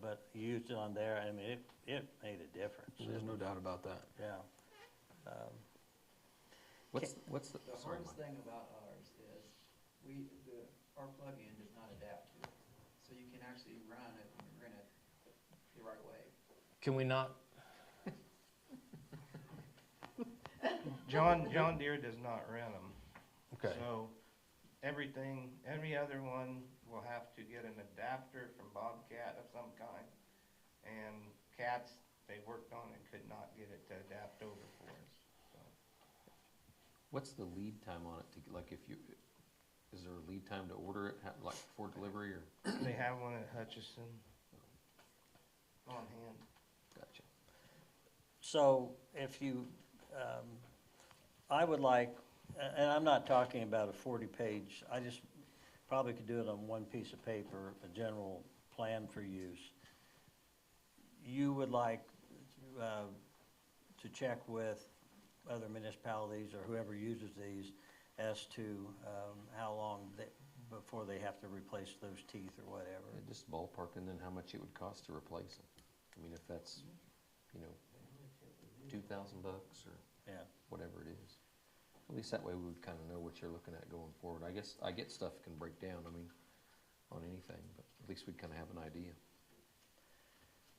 but you used it on there, I mean, it made a difference. There's no doubt about that. Yeah. What's the, The sorry, hardest Mike. thing about ours is our plug-in does not adapt to it. So you can actually run it the right way. Can we not, John Deere does not rent them. okay, So everything, every other one will have to get an adapter from Bobcat of some kind. And Cats, they worked on it, could not get it to adapt over for us, so. What's the lead time on it to, like, is there a lead time to order it, like for delivery or? They have one at Hutchison on hand. Gotcha. So if you, I would like, and I'm not talking about a 40-page, I just probably could do it on one piece of paper, a general plan for use. You would like to check with other municipalities or whoever uses these as to how long before they have to replace those teeth or whatever. Yeah, just ballpark, and then how much it would cost to replace them. I mean, if that's, you know, $2,000 or Yeah. whatever it is. At least that way we would kind of know what you're looking at going forward. I guess, I get stuff can break down, I mean, on anything, but at least we'd kind of have an idea.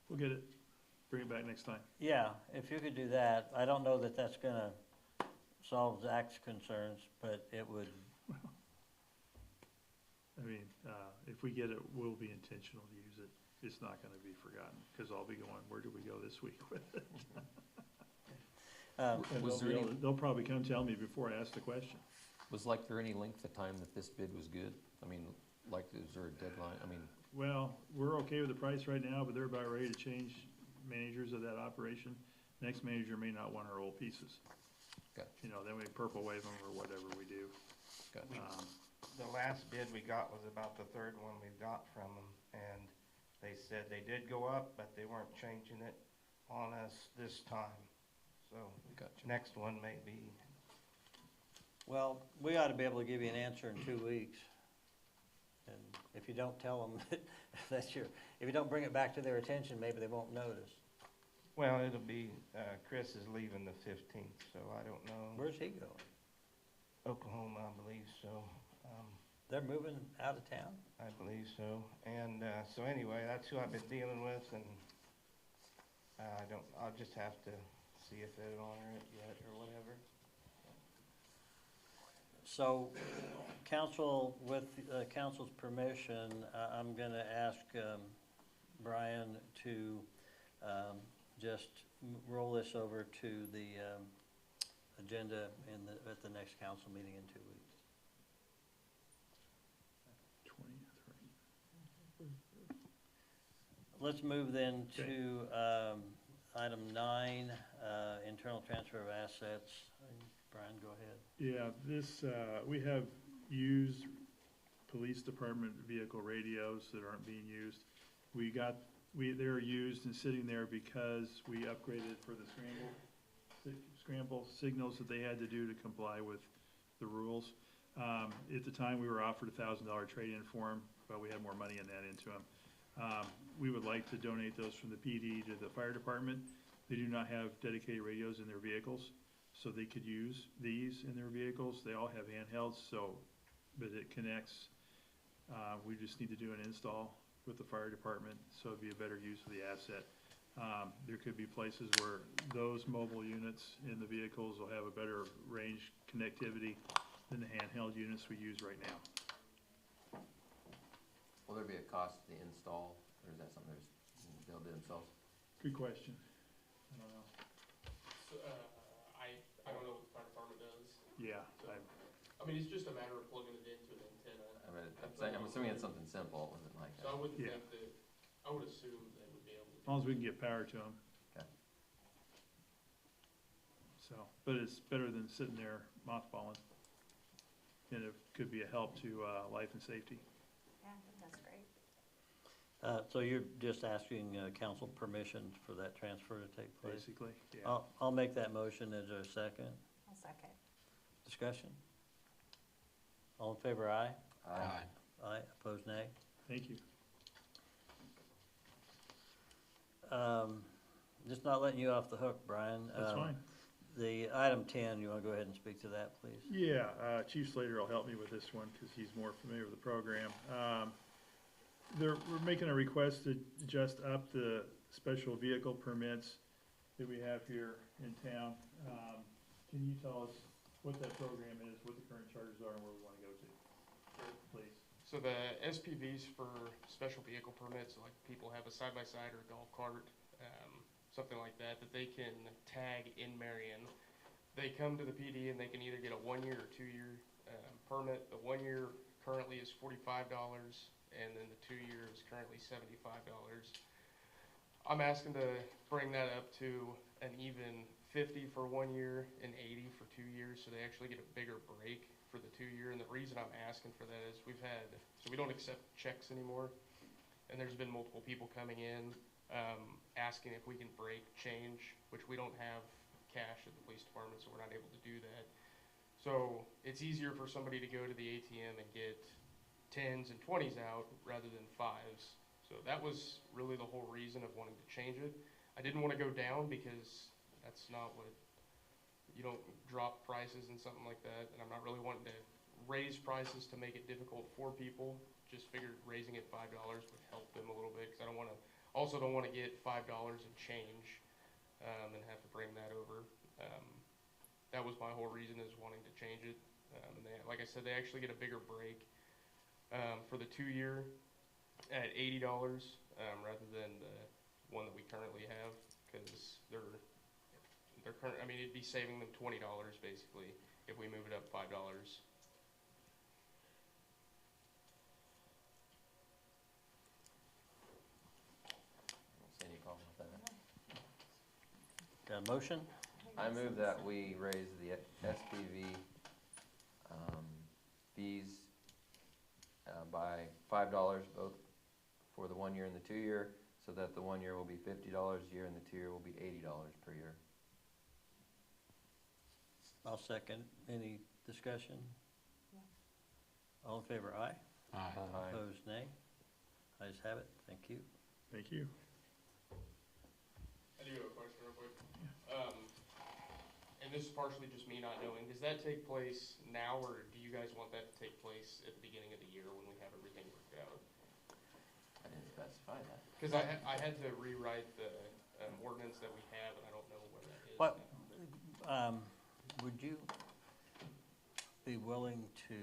We'll get it, bring it back next time. Yeah, if you could do that. I don't know that that's gonna solve Zach's concerns, but it would. I mean, if we get it, we'll be intentional to use it. It's not gonna be forgotten, because I'll be going, where do we go this week with it? And Was there any, they'll probably come tell me before I ask the question. was like there any length of time that this bid was good? I mean, like, is there a deadline? I mean, Well, we're okay with the price right now, but they're about ready to change managers of that operation. Next manager may not want our old pieces. Gotcha. You know, then we purple wave them or whatever we do. gotcha. The last bid we got was about the third one we got from them, and they said they did go up, but they weren't changing it on us this time. So, Gotcha. next one may be. Well, we ought to be able to give you an answer in 2 weeks. And if you don't tell them if you don't bring it back to their attention, maybe they won't notice. Well, it'll be, Chris is leaving the 15th, so I don't know. Where's he going? Oklahoma, I believe so. They're moving out of town? I believe so. And, so anyway, that's who I've been dealing with, and I'll just have to see if they'll honor it yet or whatever. So, council, with council's permission, I'm gonna ask Brian to just roll this over to the agenda at the next council meeting in 2 weeks. 20th, right? Let's move then to item 9, internal transfer of assets. Brian, go ahead. Yeah, this, we have used police department vehicle radios that aren't being used. They're used and sitting there because we upgraded for the scramble signals that they had to do to comply with the rules. At the time, we were offered a $1,000 trade-in for them, but we had more money in that into them. We would like to donate those from the PD to the fire department. They do not have dedicated radios in their vehicles, so they could use these in their vehicles. They all have handhelds, but it connects. We just need to do an install with the fire department, so it'd be a better use of the asset. There could be places where those mobile units in the vehicles will have a better range connectivity than the handheld units we use right now. Will there be a cost to the install, or is that something they'll do themselves? Good question. I don't know. So, I don't know what the fire department does. Yeah, So, I mean, it's just a matter of plugging it into an antenna. I'm assuming it's something simple, it wasn't like So I that. wouldn't Yeah. think that, I would assume they would be able to. as long as we can get power to them. Okay. So, but it's better than sitting there mothballing. And it could be a help to life and safety. Yeah, I think that's great. So you're just asking council permission for that transfer to take place? Basically, yeah. I'll make that motion. Is there a second? I'll second. Discussion? All in favor, aye? Aye. Aye, opposed, nay? Thank you. Just not letting you off the hook, Brian. That's fine. The item 10, you want to go ahead and speak to that, please? Yeah, Chief Slater will help me with this one because he's more familiar with the program. We're making a request to just up the special vehicle permits that we have here in town. Can you tell us what that program is, what the current charges are, and where we want to go to? So the SPVs for special vehicle permits, like people have a side-by-side or a golf cart, something like that, that they can tag in Marion. They come to the PD and they can either get a 1-year or 2-year permit. The 1 year currently is $45, and then the 2 year is currently $75. I'm asking to bring that up to an even 50 for 1 year and 80 for 2 years, so they actually get a bigger break for the 2 year. And the reason I'm asking for that is so we don't accept checks anymore, and there's been multiple people coming in asking if we can break change, which we don't have cash at the police department, so we're not able to do that. So it's easier for somebody to go to the ATM and get 10s and 20s out rather than 5s. So that was really the whole reason of wanting to change it. I didn't want to go down because that's not what, you don't drop prices and something like that, and I'm not really wanting to raise prices to make it difficult for people. Just figured raising it $5 would help them a little bit, because I don't want to get $5 and change and have to bring that over. That was my whole reason, is wanting to change it. And they, like I said, they actually get a bigger break for the 2 year at $80 rather than the one that we currently have, because they're current. I mean, it'd be saving them $20 basically if we move it up $5. Any problem with that? Got a motion? I move that we raise the SPV fees by $5 both for the 1 year and the 2 year, so that the 1 year will be $50 a year and the 2 year will be $80 per year. I'll second. Any discussion? All in favor, aye? Aye. Opposed, nay? Ayes have it. Thank you. Thank you. I do have a question real quick. And this is partially just me not knowing. Does that take place now, or do you guys want that to take place at the beginning of the year when we have everything worked out? I didn't specify that. Because I had to rewrite the ordinance that we have, and I don't know where that is. What, now. would you be willing to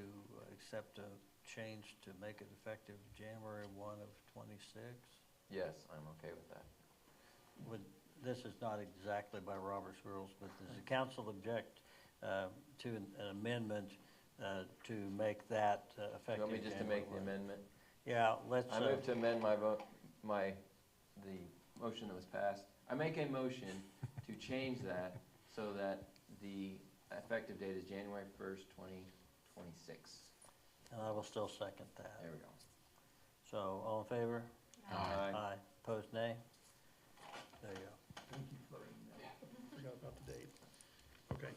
accept a change to make it effective January 1 of '26? Yes, I'm okay with that. This is not exactly by Robert's rules, but does the council object to an amendment to make that effective? You want me just to make the amendment? Yeah, let's. I move to amend my vote, the motion that was passed. I make a motion to change that so that the effective date is January 1st, 2026. And I will still second that. There we go. So, all in favor? Aye. Aye. Opposed, nay? There you go. Thank you for bringing that. Forgot about the date. Okay,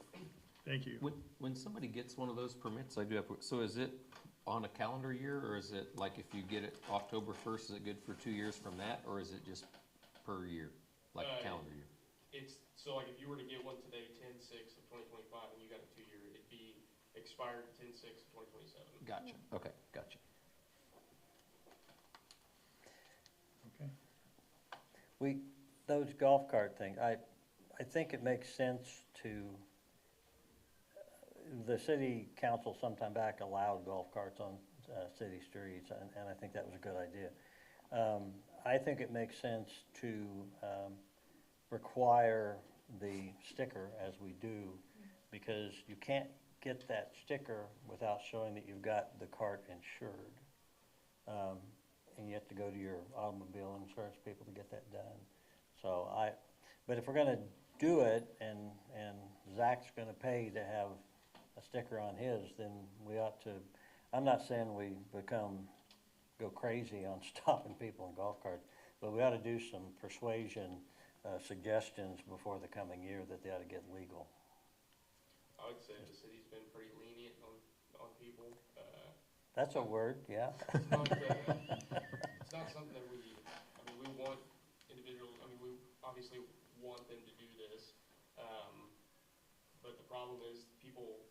thank you. When somebody gets one of those permits, I do have, so is it on a calendar year, or is it like if you get it October 1st, is it good for 2 years from that, or is it just per year, like a calendar year? It's, so like if you were to get one today, 10/6 of 2025, and you got a 2 year, it'd be expired 10/6 of 2027. Gotcha, okay, gotcha. Okay. Those golf cart things, I think it makes sense to, the city council sometime back allowed golf carts on city streets, and I think that was a good idea. I think it makes sense to require the sticker as we do, because you can't get that sticker without showing that you've got the cart insured. And you have to go to your automobile insurance people to get that done. So but if we're gonna do it and Zach's gonna pay to have a sticker on his, then we ought to, I'm not saying we go crazy on stopping people in golf carts, but we ought to do some persuasion suggestions before the coming year that they ought to get legal. I would say the city's been pretty lenient on people. That's a word, yeah. It's not something that we want individuals, we obviously want them to do this, but the problem is people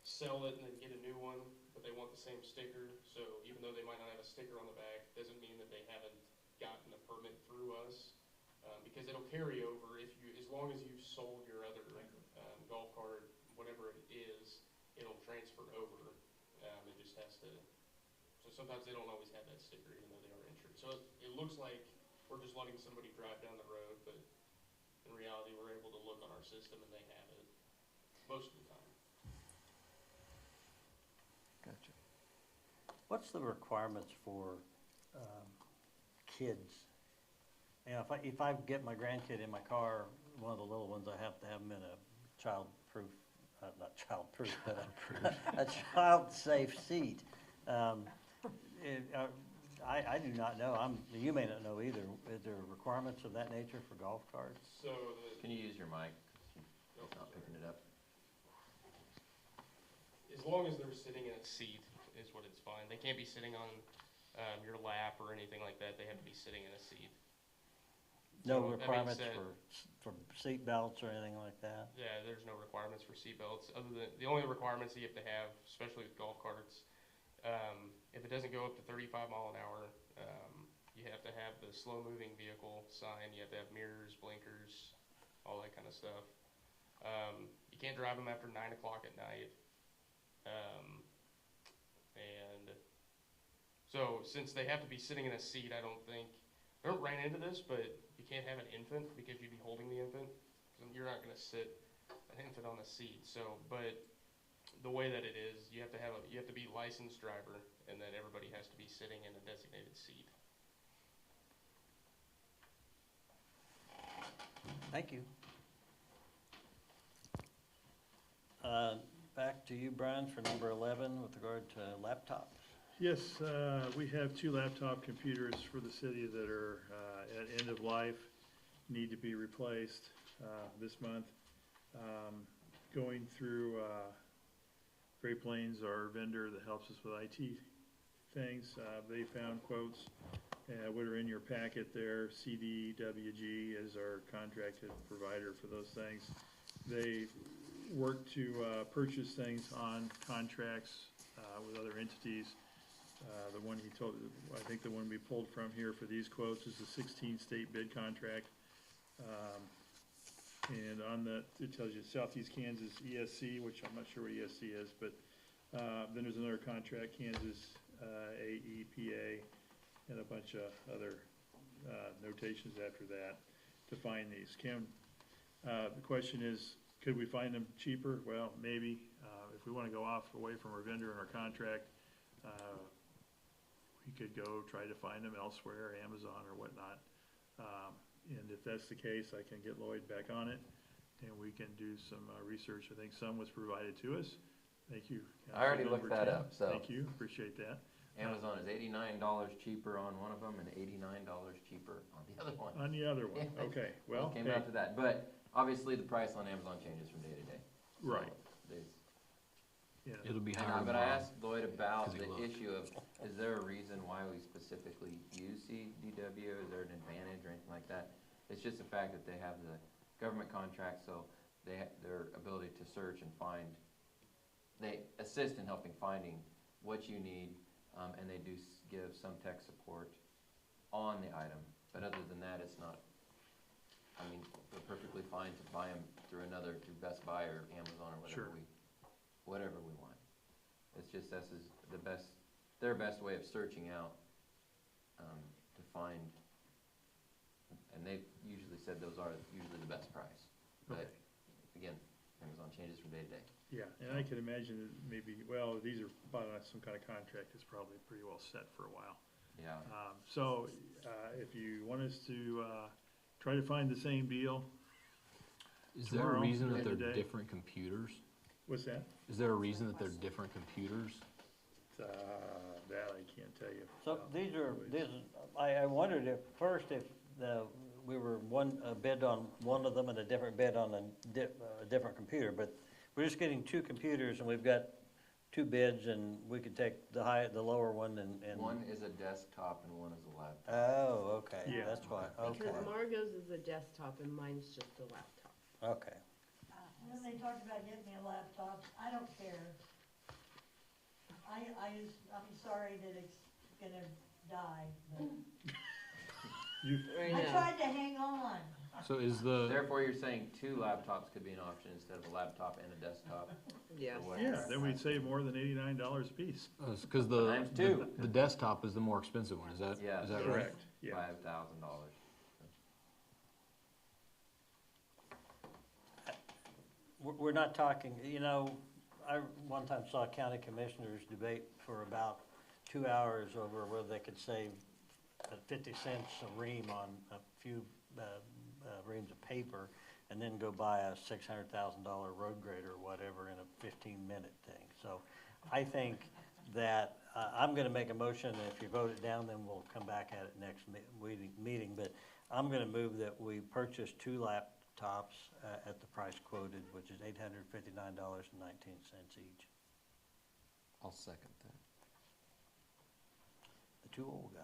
sell it and then get a new one, but they want the same sticker, so even though they might not have a sticker on the back, doesn't mean that they haven't gotten a permit through us, because it'll carry over as long as you've sold your other golf cart, whatever it is, it'll transfer over. It just has to, so sometimes they don't always have that sticker even though they are insured. So it looks like we're just letting somebody drive down the road, but in reality, we're able to look on our system and they have it most of the time. Gotcha. What's the requirements for kids? You know, if I get my grandkid in my car, one of the little ones, I have to have them in a child-proof, not child-proof, but a child-safe seat. I do not know, you may not know either. Is there requirements of that nature for golf carts? So Can you use your mic? It's not picking it up. as long as they're sitting in a seat is what it's fine. They can't be sitting on your lap or anything like that. They have to be sitting in a seat. No So, that being requirements said- for seat belts or anything like that? Yeah, there's no requirements for seatbelts, other than, the only requirements that you have to have, especially with golf carts, if it doesn't go up to 35 mile an hour, you have to have the slow-moving vehicle sign, you have to have mirrors, blinkers, all that kind of stuff. You can't drive them after 9 o'clock at night. And so, since they have to be sitting in a seat, I don't ran into this, but you can't have an infant because you'd be holding the infant. You're not gonna sit an infant on a seat, so, but the way that it is, you have to be licensed driver, and then everybody has to be sitting in a designated seat. Thank you. Back to you, Brian, for number 11 with regard to laptops. Yes, we have 2 laptop computers for the city that are at end of life, need to be replaced this month. Going through Great Plains, our vendor that helps us with IT things, they found quotes, what are in your packet there. CDWG is our contracted provider for those things. They work to purchase things on contracts with other entities. The one he told, I think the one we pulled from here for these quotes is the 16 state bid contract. And on that, it tells you Southeast Kansas ESC, which I'm not sure what ESC is, but then there's another contract, Kansas AEPA, and a bunch of other notations after that to find these. Kim, the question is, could we find them cheaper? Well, maybe. If we want to go away from our vendor and our contract, we could go try to find them elsewhere, Amazon or whatnot. And if that's the case, I can get Lloyd back on it, and we can do some research. I think some was provided to us. Thank you. I already looked that up, so. Thank you, appreciate that. Amazon is $89 cheaper on one of them and $89 cheaper on the other one. On the other one, okay, well. Came out to that, but obviously the price on Amazon changes from day to day. So Right. there's- Yeah. It'll be And higher but I tomorrow. asked Lloyd about 'Cause he the looked. issue of, is there a reason why we specifically use CDW? Is there an advantage or anything like that? It's just the fact that they have the government contract, so their ability to search and find, they assist in helping finding what you need, and they do give some tech support on the item. But other than that, it's not, I mean, we're perfectly fine to buy them through Best Buy or Amazon or Sure. whatever we want. It's just this is their best way of searching out to find, and they've usually said those are usually the best price. But Okay. again, Amazon changes from day to day. Yeah, and I can imagine that maybe, well, these are bought on some kind of contract that's probably pretty well set for a while. Yeah. So, if you want us to try to find the same deal, Is there a tomorrow, reason that during they're the day. different computers? what's that? Is there a reason that they're different computers? That I can't tell you. So I wondered if we were bid on one of them and a different bid on a different computer, but we're just getting 2 computers and we've got 2 bids and we could take the lower one and. One is a desktop and one is a laptop. Oh, okay, Yeah. that's why, okay, Because Margot's is a desktop and mine's just a laptop. okay. When they talked about getting me a laptop, I don't care. I'm sorry that it's gonna die, but You, I tried to hang on. So is the, Therefore, you're saying 2 laptops could be an option instead of a laptop and a desktop? Yes. Or what? Yeah, then we'd save more than $89 a piece. because Times two. the desktop is the more expensive one, is that Yeah. is that right? Correct, yeah. $5,000. We're not talking, you know, I one time saw county commissioners debate for about 2 hours over whether they could save 50 cents a ream on a few reams of paper and then go buy a $600,000 road grader or whatever in a 15-minute thing. So I think that I'm going to make a motion, and if you vote it down, then we'll come back at it next meeting. But I'm going to move that we purchase 2 laptops at the price quoted, which is $859.19 each. I'll second that. The 2 old guys.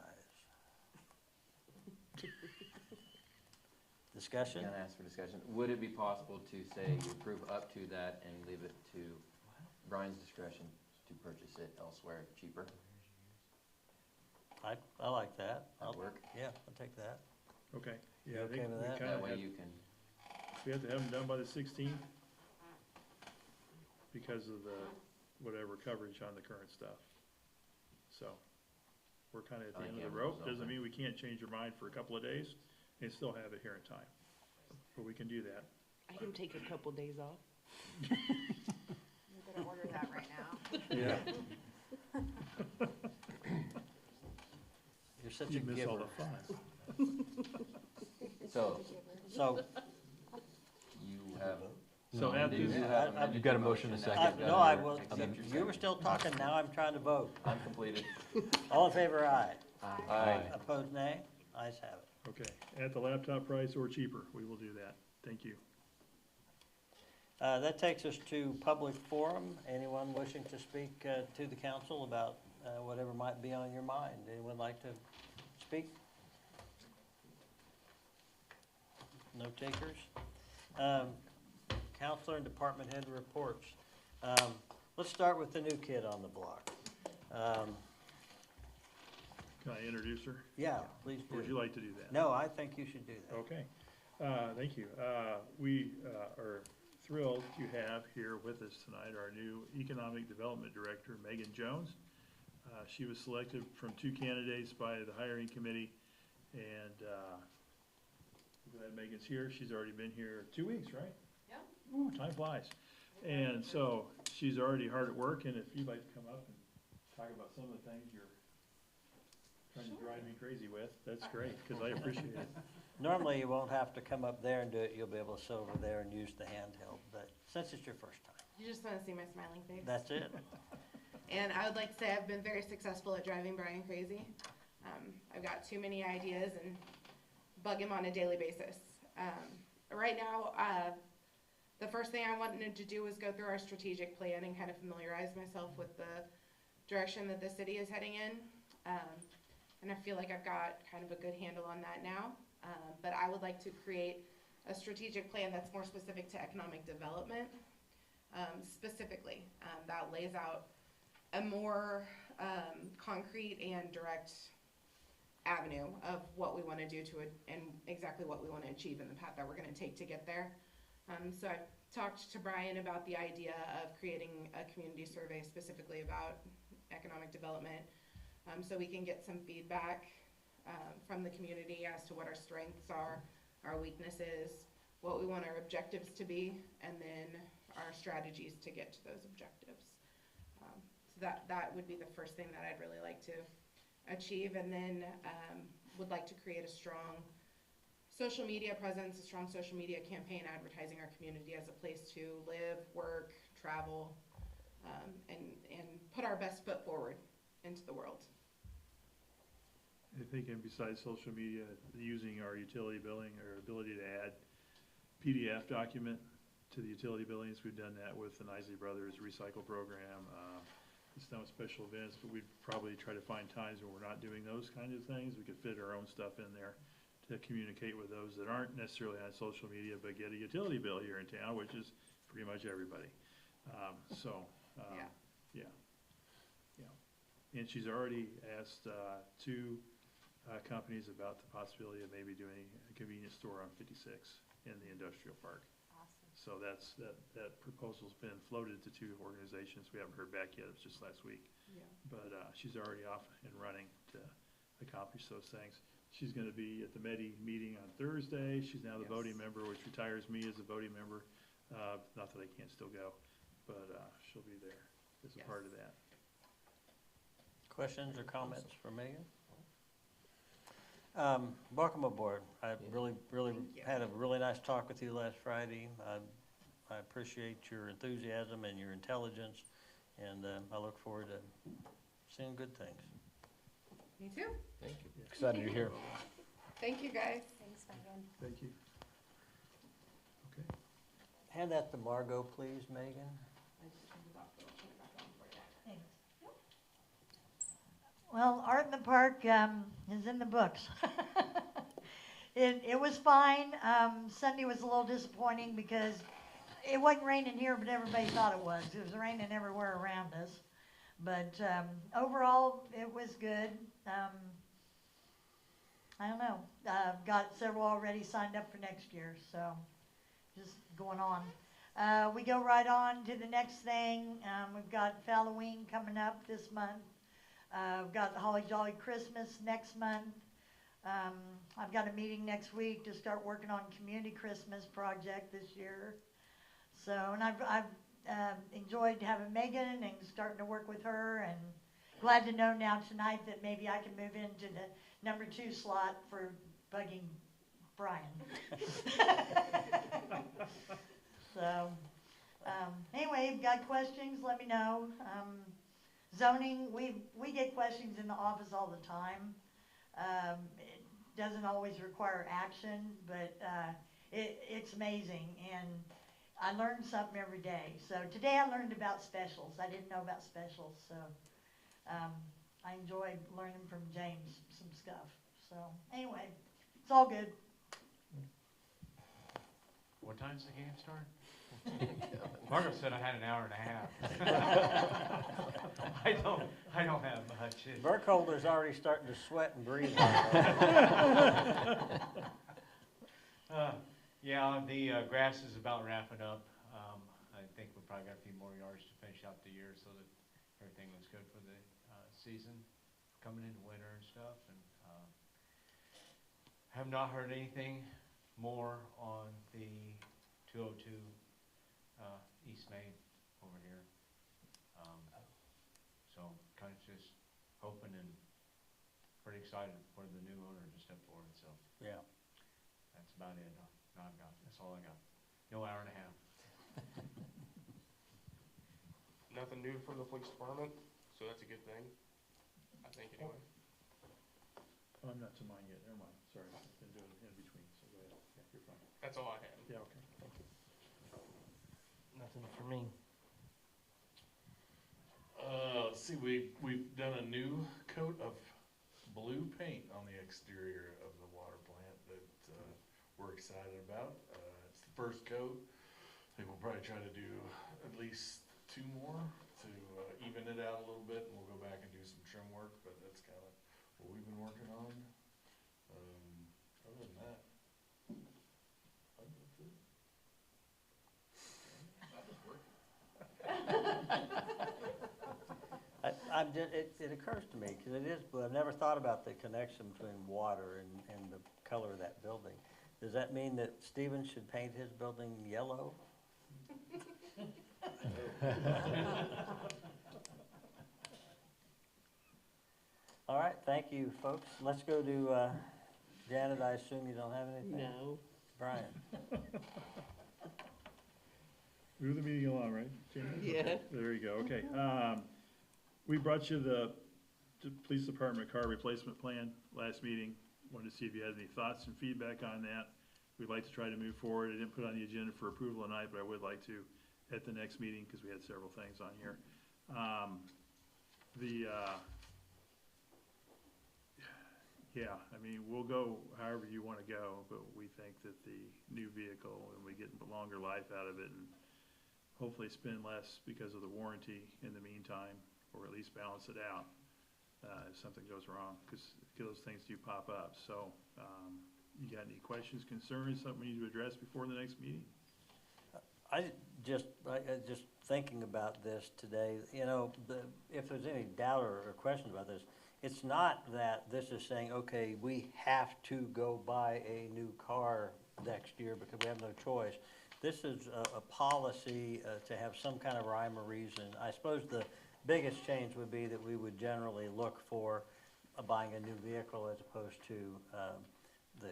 Discussion? Can I ask for discussion? Would it be possible to say you approve up to that and leave it to Brian's discretion to purchase it elsewhere cheaper? I like that. That'd work. Yeah, I'll take that. Okay. You Yeah, I okay think with we that? kinda That way have, you can, we have to have them done by the 16th because of the whatever coverage on the current stuff. So we're kinda at the I end of the can't rope. resolve Doesn't that. meing we can't change our mind for a couple of days and still have it here in time. But we can do that. I can take a couple days off. I'm gonna order that right now. Yeah. You're such You a miss all giver. the fun. so So, you have. So do after you the- have amended You've got a your motion and a now? second. no, I will, Accept your you were second. still talking, now I'm trying to vote. I'm completed. All in favor, aye. Aye. Opposed, nay? Ayes have it. Okay, at the laptop price or cheaper, we will do that. Thank you. That takes us to public forum. Anyone wishing to speak to the council about whatever might be on your mind? Anyone like to speak? No takers? Counselor and department head reports. Let's start with the new kid on the block. Can I introduce her? Yeah, please Or would do. you like to do that? No, I think you should do that. Okay, thank you. We are thrilled to have here with us tonight our new Economic Development Director, Megan Jones. She was selected from 2 candidates by the hiring committee, and glad Megan's here. She's already been here 2 weeks, right? Yeah. Ooh, time flies. And so she's already hard at work, and if you'd like to come up and talk about some of the things you're trying to drive me crazy with, that's great, because I appreciate it. Normally, you won't have to come up there and do it. You'll be able to sit over there and use the handheld, but since it's your first time, You just wanna see my smiling face? that's it. And I would like to say I've been very successful at driving Brian crazy. I've got too many ideas and bug him on a daily basis. Right now, the first thing I wanted to do was go through our strategic plan and kind of familiarize myself with the direction that the city is heading in. And I feel like I've got kind of a good handle on that now. But I would like to create a strategic plan that's more specific to economic development. Specifically, that lays out a more concrete and direct avenue of what we want to do to it and exactly what we want to achieve in the path that we're going to take to get there. So I've talked to Brian about the idea of creating a community survey specifically about economic development, so we can get some feedback from the community as to what our strengths are, our weaknesses, what we want our objectives to be, and then our strategies to get to those objectives. So that would be the first thing that I'd really like to achieve, and then would like to create a strong social media presence, a strong social media campaign advertising our community as a place to live, work, travel, and put our best foot forward into the world. I think, and besides social media, using our utility billing, our ability to add PDF document to the utility billings, we've done that with the Isley Brothers Recycle Program. It's done with special events, but we'd probably try to find times when we're not doing those kinds of things. We could fit our own stuff in there to communicate with those that aren't necessarily on social media, but get a utility bill here in town, which is pretty much everybody. Yeah. And she's already asked 2 companies about the possibility of maybe doing a convenience store on 56 in the industrial park. So that proposal's been floated to 2 organizations. We haven't heard back yet. It was just last week. Yeah. But she's already off and running to accomplish those things. She's going to be at the MEDI meeting on Thursday. She's now the voting member, which retires me as a voting member. Not that I can't still go, but she'll be there as a part of that. Questions or comments for Megan? Welcome aboard. I really had a really nice talk with you last Friday. I appreciate your enthusiasm and your intelligence, and I look forward to seeing good things. Me too. Thank you. Excited you're here. Thank you, guys. Thanks, Megan. Thank you. Okay. Hand that to Margot, please, Megan. I just turned it off, but I'll turn it back on for you. Thanks. Well, Art in the Park is in the books. It was fine. Sunday was a little disappointing because it wasn't raining here, but everybody thought it was. It was raining everywhere around us. But overall, it was good. I don't know. I've got several already signed up for next year, so just going on. We go right on to the next thing. We've got Halloween coming up this month. We've got the Holly Jolly Christmas next month. I've got a meeting next week to start working on Community Christmas project this year. So, and I've enjoyed having Megan and starting to work with her, and glad to know now tonight that maybe I can move into the number 2 slot for bugging Brian. So, anyway, if you've got questions, let me know. Zoning, we get questions in the office all the time. It doesn't always require action, but it's amazing, and I learn something every day. So today I learned about specials. I didn't know about specials, so I enjoyed learning from James some stuff. So anyway, it's all good. What time's the game start? Margaret said I had an hour and a half. I don't have much. Burkholder's already starting to sweat and breathe. Yeah, the grass is about wrapping up. I think we probably got a few more yards to finish out the year so that everything was good for the season coming into winter and stuff. And have not heard anything more on the 202 East Main over here. So kind of just hoping and pretty excited for the new owner to step forward. So Yeah. that's about it. That's all I got. No hour and a half. Nothing new from the police department, so that's a good thing, I think, anyway. Oh, I'm not to mine yet. Never mind. Sorry. I've been doing it in between, so go ahead. Yeah, you're fine. That's all I had. Yeah, okay. Thank you. Nothing for me. Let's see, we've done a new coat of blue paint on the exterior of the water plant that we're excited about. It's the first coat. I think we'll probably try to do at least 2 more to even it out a little bit, and we'll go back and do some trim work, but that's kind of what we've been working on. Other than that, that's it. It occurs to me, because it is blue, I've never thought about the connection between water and the color of that building. Does that mean that Stevens should paint his building yellow? All right, thank you, folks. Let's go to Janet. I assume you don't have anything? No. Brian? Move the meeting along, right, Jamie? Yeah. There you go, okay. We brought you the police department car replacement plan last meeting. Wanted to see if you had any thoughts and feedback on that. We'd like to try to move forward. I didn't put it on the agenda for approval tonight, but I would like to at the next meeting, because we had several things on here. Yeah, I mean, we'll go however you want to go, but we think that the new vehicle, and we get longer life out of it, and hopefully spend less because of the warranty in the meantime, or at least balance it out. if something goes wrong, because those things do pop up. So, you got any questions, concerns, something we need to address before the next meeting? I just thinking about this today, you know, if there's any doubt or question about this, it's not that this is saying, okay, we have to go buy a new car next year because we have no choice. This is a policy to have some kind of rhyme or reason. I suppose the biggest change would be that we would generally look for buying a new vehicle as opposed to the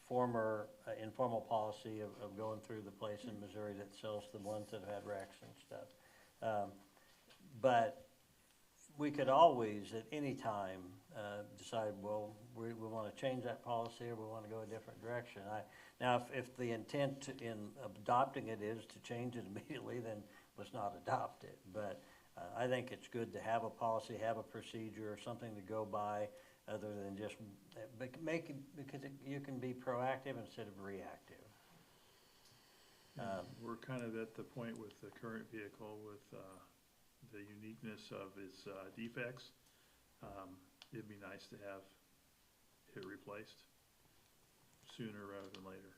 former informal policy of going through the place in Missouri that sells the ones that have had wrecks and stuff. But we could always, at any time, decide, well, we want to change that policy or we want to go a different direction. Now, if the intent in adopting it is to change it immediately, then let's not adopt it. But I think it's good to have a policy, have a procedure, or something to go by, other than just make it, because you can be proactive instead of reactive. We're kind of at the point with the current vehicle with the uniqueness of its defects. It'd be nice to have it replaced sooner rather than later.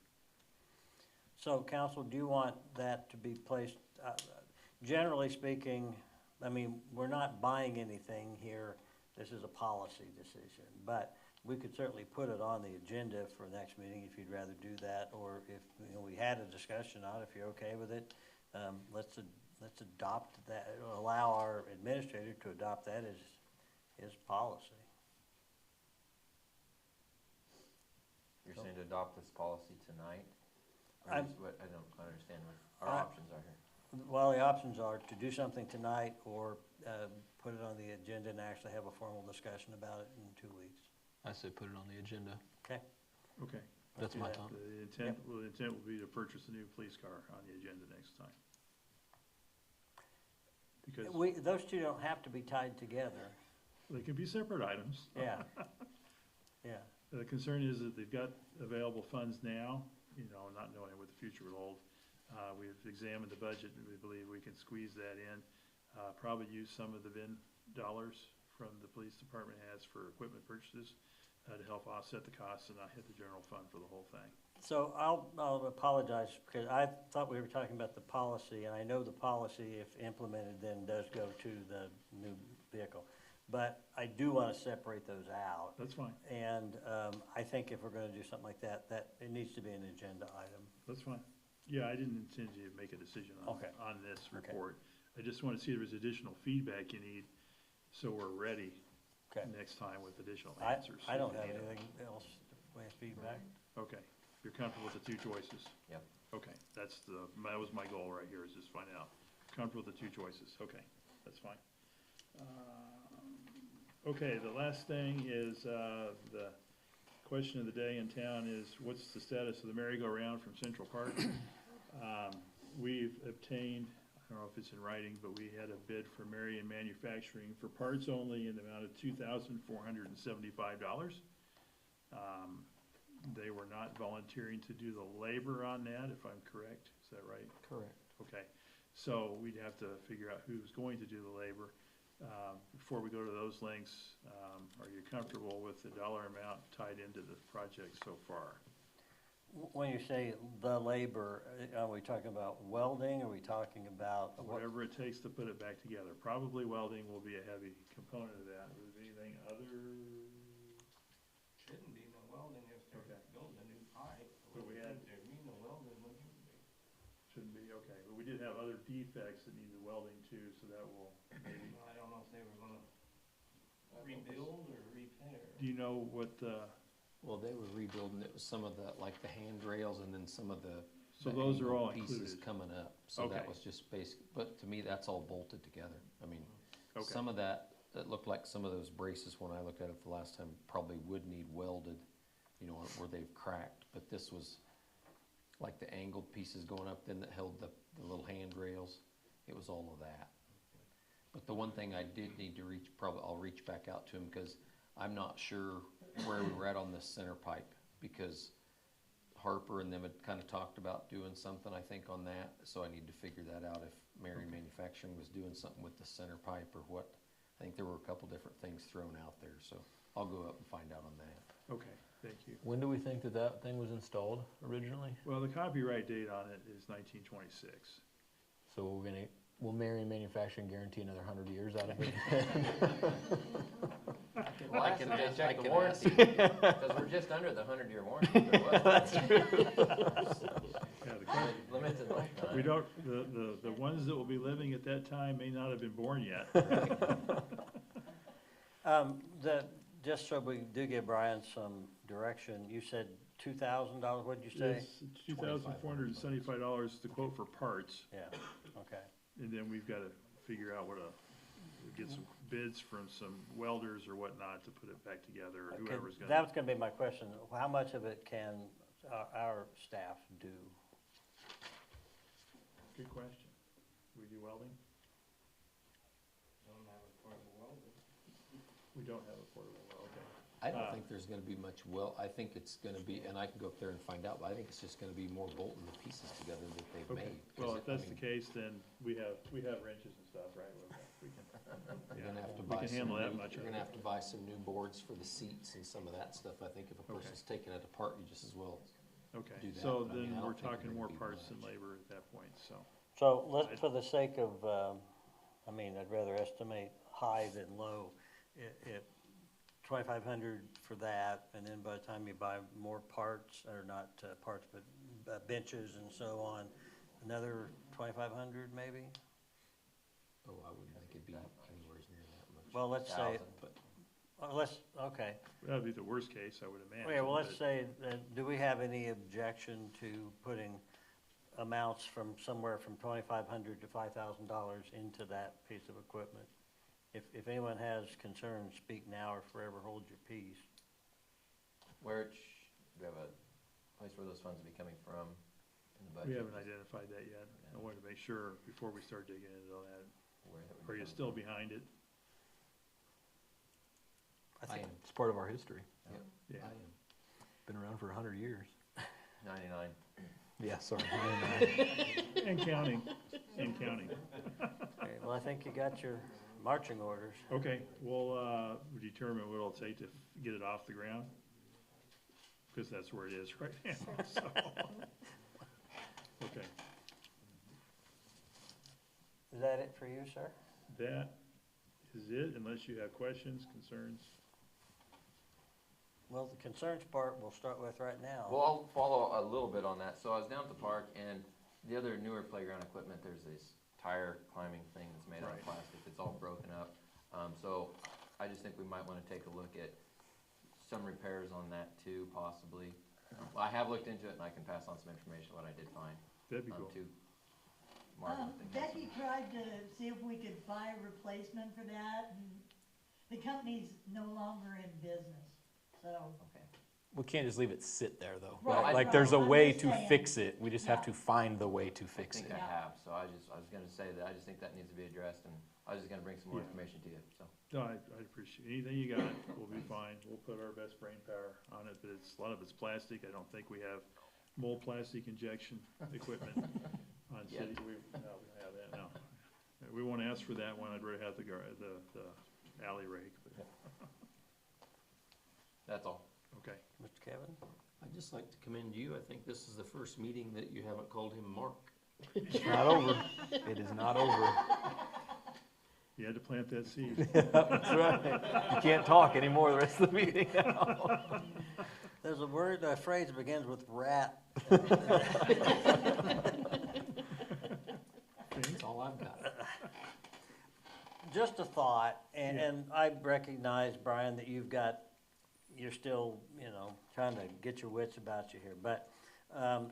So, council, do you want that to be placed, generally speaking, I mean, we're not buying anything here. This is a policy decision, but we could certainly put it on the agenda for next meeting if you'd rather do that, or if, you know, we had a discussion on it, if you're okay with it, let's adopt that, allow our administrator to adopt that as his policy. You're saying to adopt this policy tonight? Or I'm- is what, I don't understand what our options are here. Well, the options are to do something tonight or put it on the agenda and actually have a formal discussion about it in 2 weeks. I say put it on the agenda. Okay? Okay. That's my thought. The intent will be to purchase a new police car on the agenda next time. Because Those two don't have to be tied together. they can be separate items. Yeah. Yeah. The concern is that they've got available funds now, you know, not knowing what the future will hold. We've examined the budget, and we believe we can squeeze that in. Probably use some of the VIN dollars from the police department has for equipment purchases to help offset the costs and not hit the general fund for the whole thing. So I'll apologize, because I thought we were talking about the policy, and I know the policy, if implemented, then does go to the new vehicle. But I do want to separate those out. That's fine. And I think if we're going to do something like that, it needs to be an agenda item. That's fine. Yeah, I didn't intend to make a decision on this report. I just want to see if there's additional feedback you need, so we're ready next time with additional answers. I don't have anything else with feedback. Okay, you're comfortable with the two choices? Yep. Okay, that was my goal right here, is just find out. Comfortable with the two choices, okay, that's fine. Okay, the last thing is, the question of the day in town is, what's the status of the merry-go-round from Central Park? We've obtained, I don't know if it's in writing, but we had a bid for Marion Manufacturing for parts only in the amount of $2,475. They were not volunteering to do the labor on that, if I'm correct, is that right? Correct. Okay, so we'd have to figure out who's going to do the labor. Before we go to those links, are you comfortable with the dollar amount tied into the project so far? When you say the labor, are we talking about welding? Are we talking about Whatever it takes to put it back together. Probably welding will be a heavy component of that. Is there anything other? Shouldn't be no welding if they're building a new pipe. But we had. There be no welding, wouldn't be. Shouldn't be, okay. But we did have other defects that needed welding too, so that will maybe. I don't know if they were gonna rebuild or repair. Do you know what, Well, they were rebuilding, it was some of the, like the handrails and then some of the. So the those are all angled pieces included? coming up, so Okay. that was just basic, but to me, that's all bolted together. I mean, Okay. some of that, it looked like some of those braces, when I looked at it the last time, probably would need welded, you know, where they've cracked, but this was like the angled pieces going up, then that held the little handrails, it was all of that. But the one thing I did need to reach, probably I'll reach back out to him, because I'm not sure where we were at on this center pipe, because Harper and them had kind of talked about doing something, I think, on that, so I need to figure that out, if Marion Manufacturing was doing something with the center pipe or what. I think there were a couple different things thrown out there, so I'll go up and find out on that. Okay, thank you. When do we think that that thing was installed originally? Well, the copyright date on it is 1926. So will Marion Manufacturing guarantee another 100 years out of it? Well, I can Last night I check the checked warranty, ask. because we're just under the 100-year warranty. That's true. Yeah, the co- Limited lifetime. We don't, the ones that will be living at that time may not have been born yet. Just so we do give Brian some direction, you said $2,000, what'd you say? It's $2,475 to quote for parts, Yeah, okay. and then we've gotta figure out get some bids from some welders or whatnot to put it back together, or whoever's That gonna. was gonna be my question. How much of it can our staff do? Good question. We do welding? Don't have a portable welder. We don't have a portable well, okay. I don't think there's gonna be much I think it's gonna be, and I can go up there and find out, but I think it's just gonna be more bolting the pieces together that they've Okay, made. 'Cause well, it- if that's I the mean, case, then we have wrenches and stuff, right? We can, You're gonna have to we buy can some handle that new, much you're of gonna it. have to buy some new boards for the seats and some of that stuff. I think if a Okay. person's taking it apart, you just as well. Okay, do that, so but I mean, then I don't we're think talking they're more gonna be parts than much. labor at that point, so. So let's, for the sake of, I'd rather estimate high than low. If 2,500 for that, and then by the time you buy more parts, or not parts, but benches and so on, another 2,500 maybe? Oh, I wouldn't think it'd be anywhere near that much. Well, let's say, okay. That'd be the worst case, I would imagine. Yeah, well, let's but- say, do we have any objection to putting amounts from somewhere from $2,500 to $5,000 into that piece of equipment? If anyone has concerns, speak now or forever hold your peace. Do we have a place where those funds will be coming from in the budget? We haven't identified that yet. I wanted to make sure before we start digging into all that. Where that would Are be you coming still from. behind it? I think it's part of our history. Yeah. I am. Been around for 100 years. 99. Yeah, sorry. And counting, and counting. Okay, well, I think you got your marching orders. Okay, we'll determine what it'll take to get it off the ground, because that's where it is right now, so. Okay, Is that it for you, sir? that is it, unless you have questions, concerns. Well, the concerns part we'll start with right now. Well, I'll follow a little bit on that. So I was down at the park, and the other newer playground equipment, there's this tire climbing thing that's made out of Right. plastic that's all broken up. So I just think we might want to take a look at some repairs on that too, possibly. Well, I have looked into it, and I can pass on some information, what I did find, That'd be cool. to Mark. I think has Becky some- tried to see if we could buy a replacement for that, and the company's no longer in business, so. Okay. We can't just leave it sit there, though. Right, Like, right. there's a I'm way just to saying. fix it. We just have Yeah. to find the way to I fix think it. I Yeah. have, so I was gonna say that, I just think that needs to be addressed, and I was just gonna bring some more Yeah. information to you, so. No, I'd appreciate, anything you got, we'll be fine, we'll put our best brain power on it, but a lot of it's plastic, I don't think we have mold plastic injection equipment on Yeah. city, we don't have that, no. We won't ask for that one, I'd rather have the alley rake, but, That's all. okay. Mr. Kevin? I'd just like to commend you. I think this is the first meeting that you haven't called him Mark. It's not over. It is not over. You had to plant that seed. That's right. You can't talk anymore the rest of the meeting now. There's a phrase that begins with rat. That's all I've got. Just a thought, and, Yeah. and I recognize, Brian, that you're still, trying to get your wits about you here. But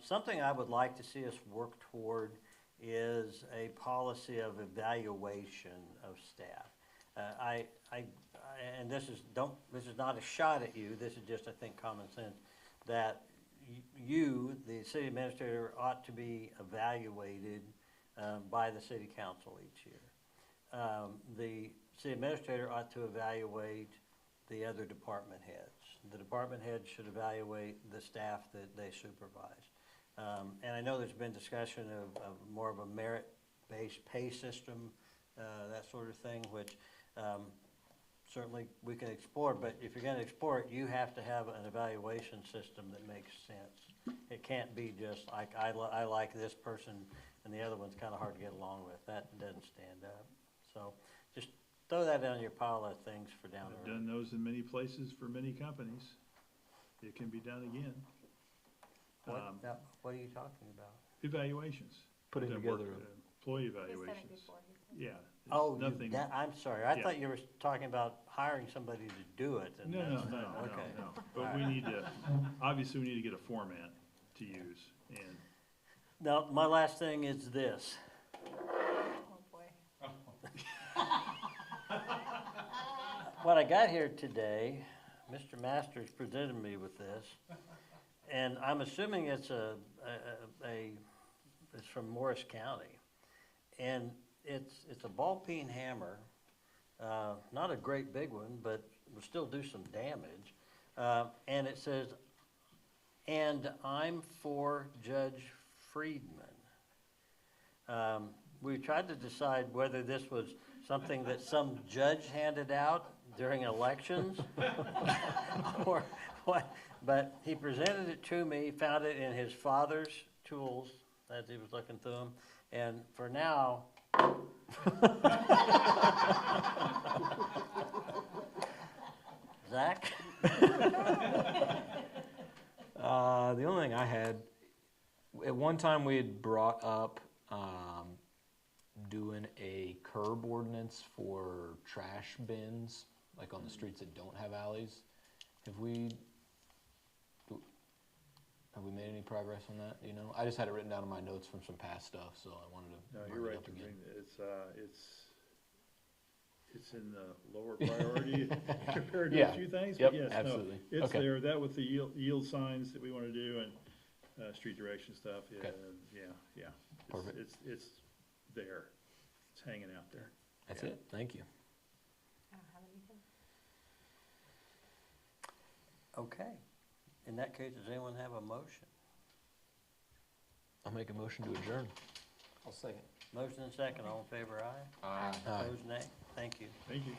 something I would like to see us work toward is a policy of evaluation of staff. And this is not a shot at you, this is just, I think, common sense, that you, the city administrator, ought to be evaluated by the city council each year. The city administrator ought to evaluate the other department heads. The department heads should evaluate the staff that they supervise. And I know there's been discussion of more of a merit-based pay system, that sort of thing, which Certainly, we can explore, but if you're gonna explore it, you have to have an evaluation system that makes sense. It can't be just like, I like this person and the other one's kinda hard to get along with. That doesn't stand up. So, just throw that on your pile of things for down I've the road. done those in many places for many companies. It can be done again. What are you talking about? Evaluations. Putting Done together work, employee evaluations. Yeah. it's Oh, nothing. I'm sorry, I Yeah. thought you were talking about hiring somebody to do it. And No, no, that's- no, no, okay. no. But we need to, obviously, we need to get a format to use, and Now, my last thing is this. Oh, boy. When I got here today, Mr. Masters presented me with this, and I'm assuming it's it's from Morris County. And it's a ball peen hammer, not a great big one, but will still do some damage. And it says, "And I'm for Judge Friedman." We tried to decide whether this was something that some judge handed out during elections or what, but he presented it to me, found it in his father's tools as he was looking through them, and for now, Zach? The only thing I had, at one time we had brought up doing a curb ordinance for trash bins, like on the streets that don't have alleys. Have we made any progress on that? Do you know? I just had it written down in my notes from some past stuff, so I wanted to no, bring you're it right, up again. it's in the lower priority compared to Yeah. a few things, Yep, but yes, no, absolutely. it's Okay. there, that with the yield signs that we wanna do and, street direction stuff, yeah, Okay. yeah. Perfect. It's there, it's hanging out there. That's Yeah. it. Thank you. I don't have anything. Okay. In that case, does anyone have a motion? I'll make a motion to adjourn. I'll second. Motion and second, all in favor, aye? Aye. Opposed, nay? Thank you. Thank you.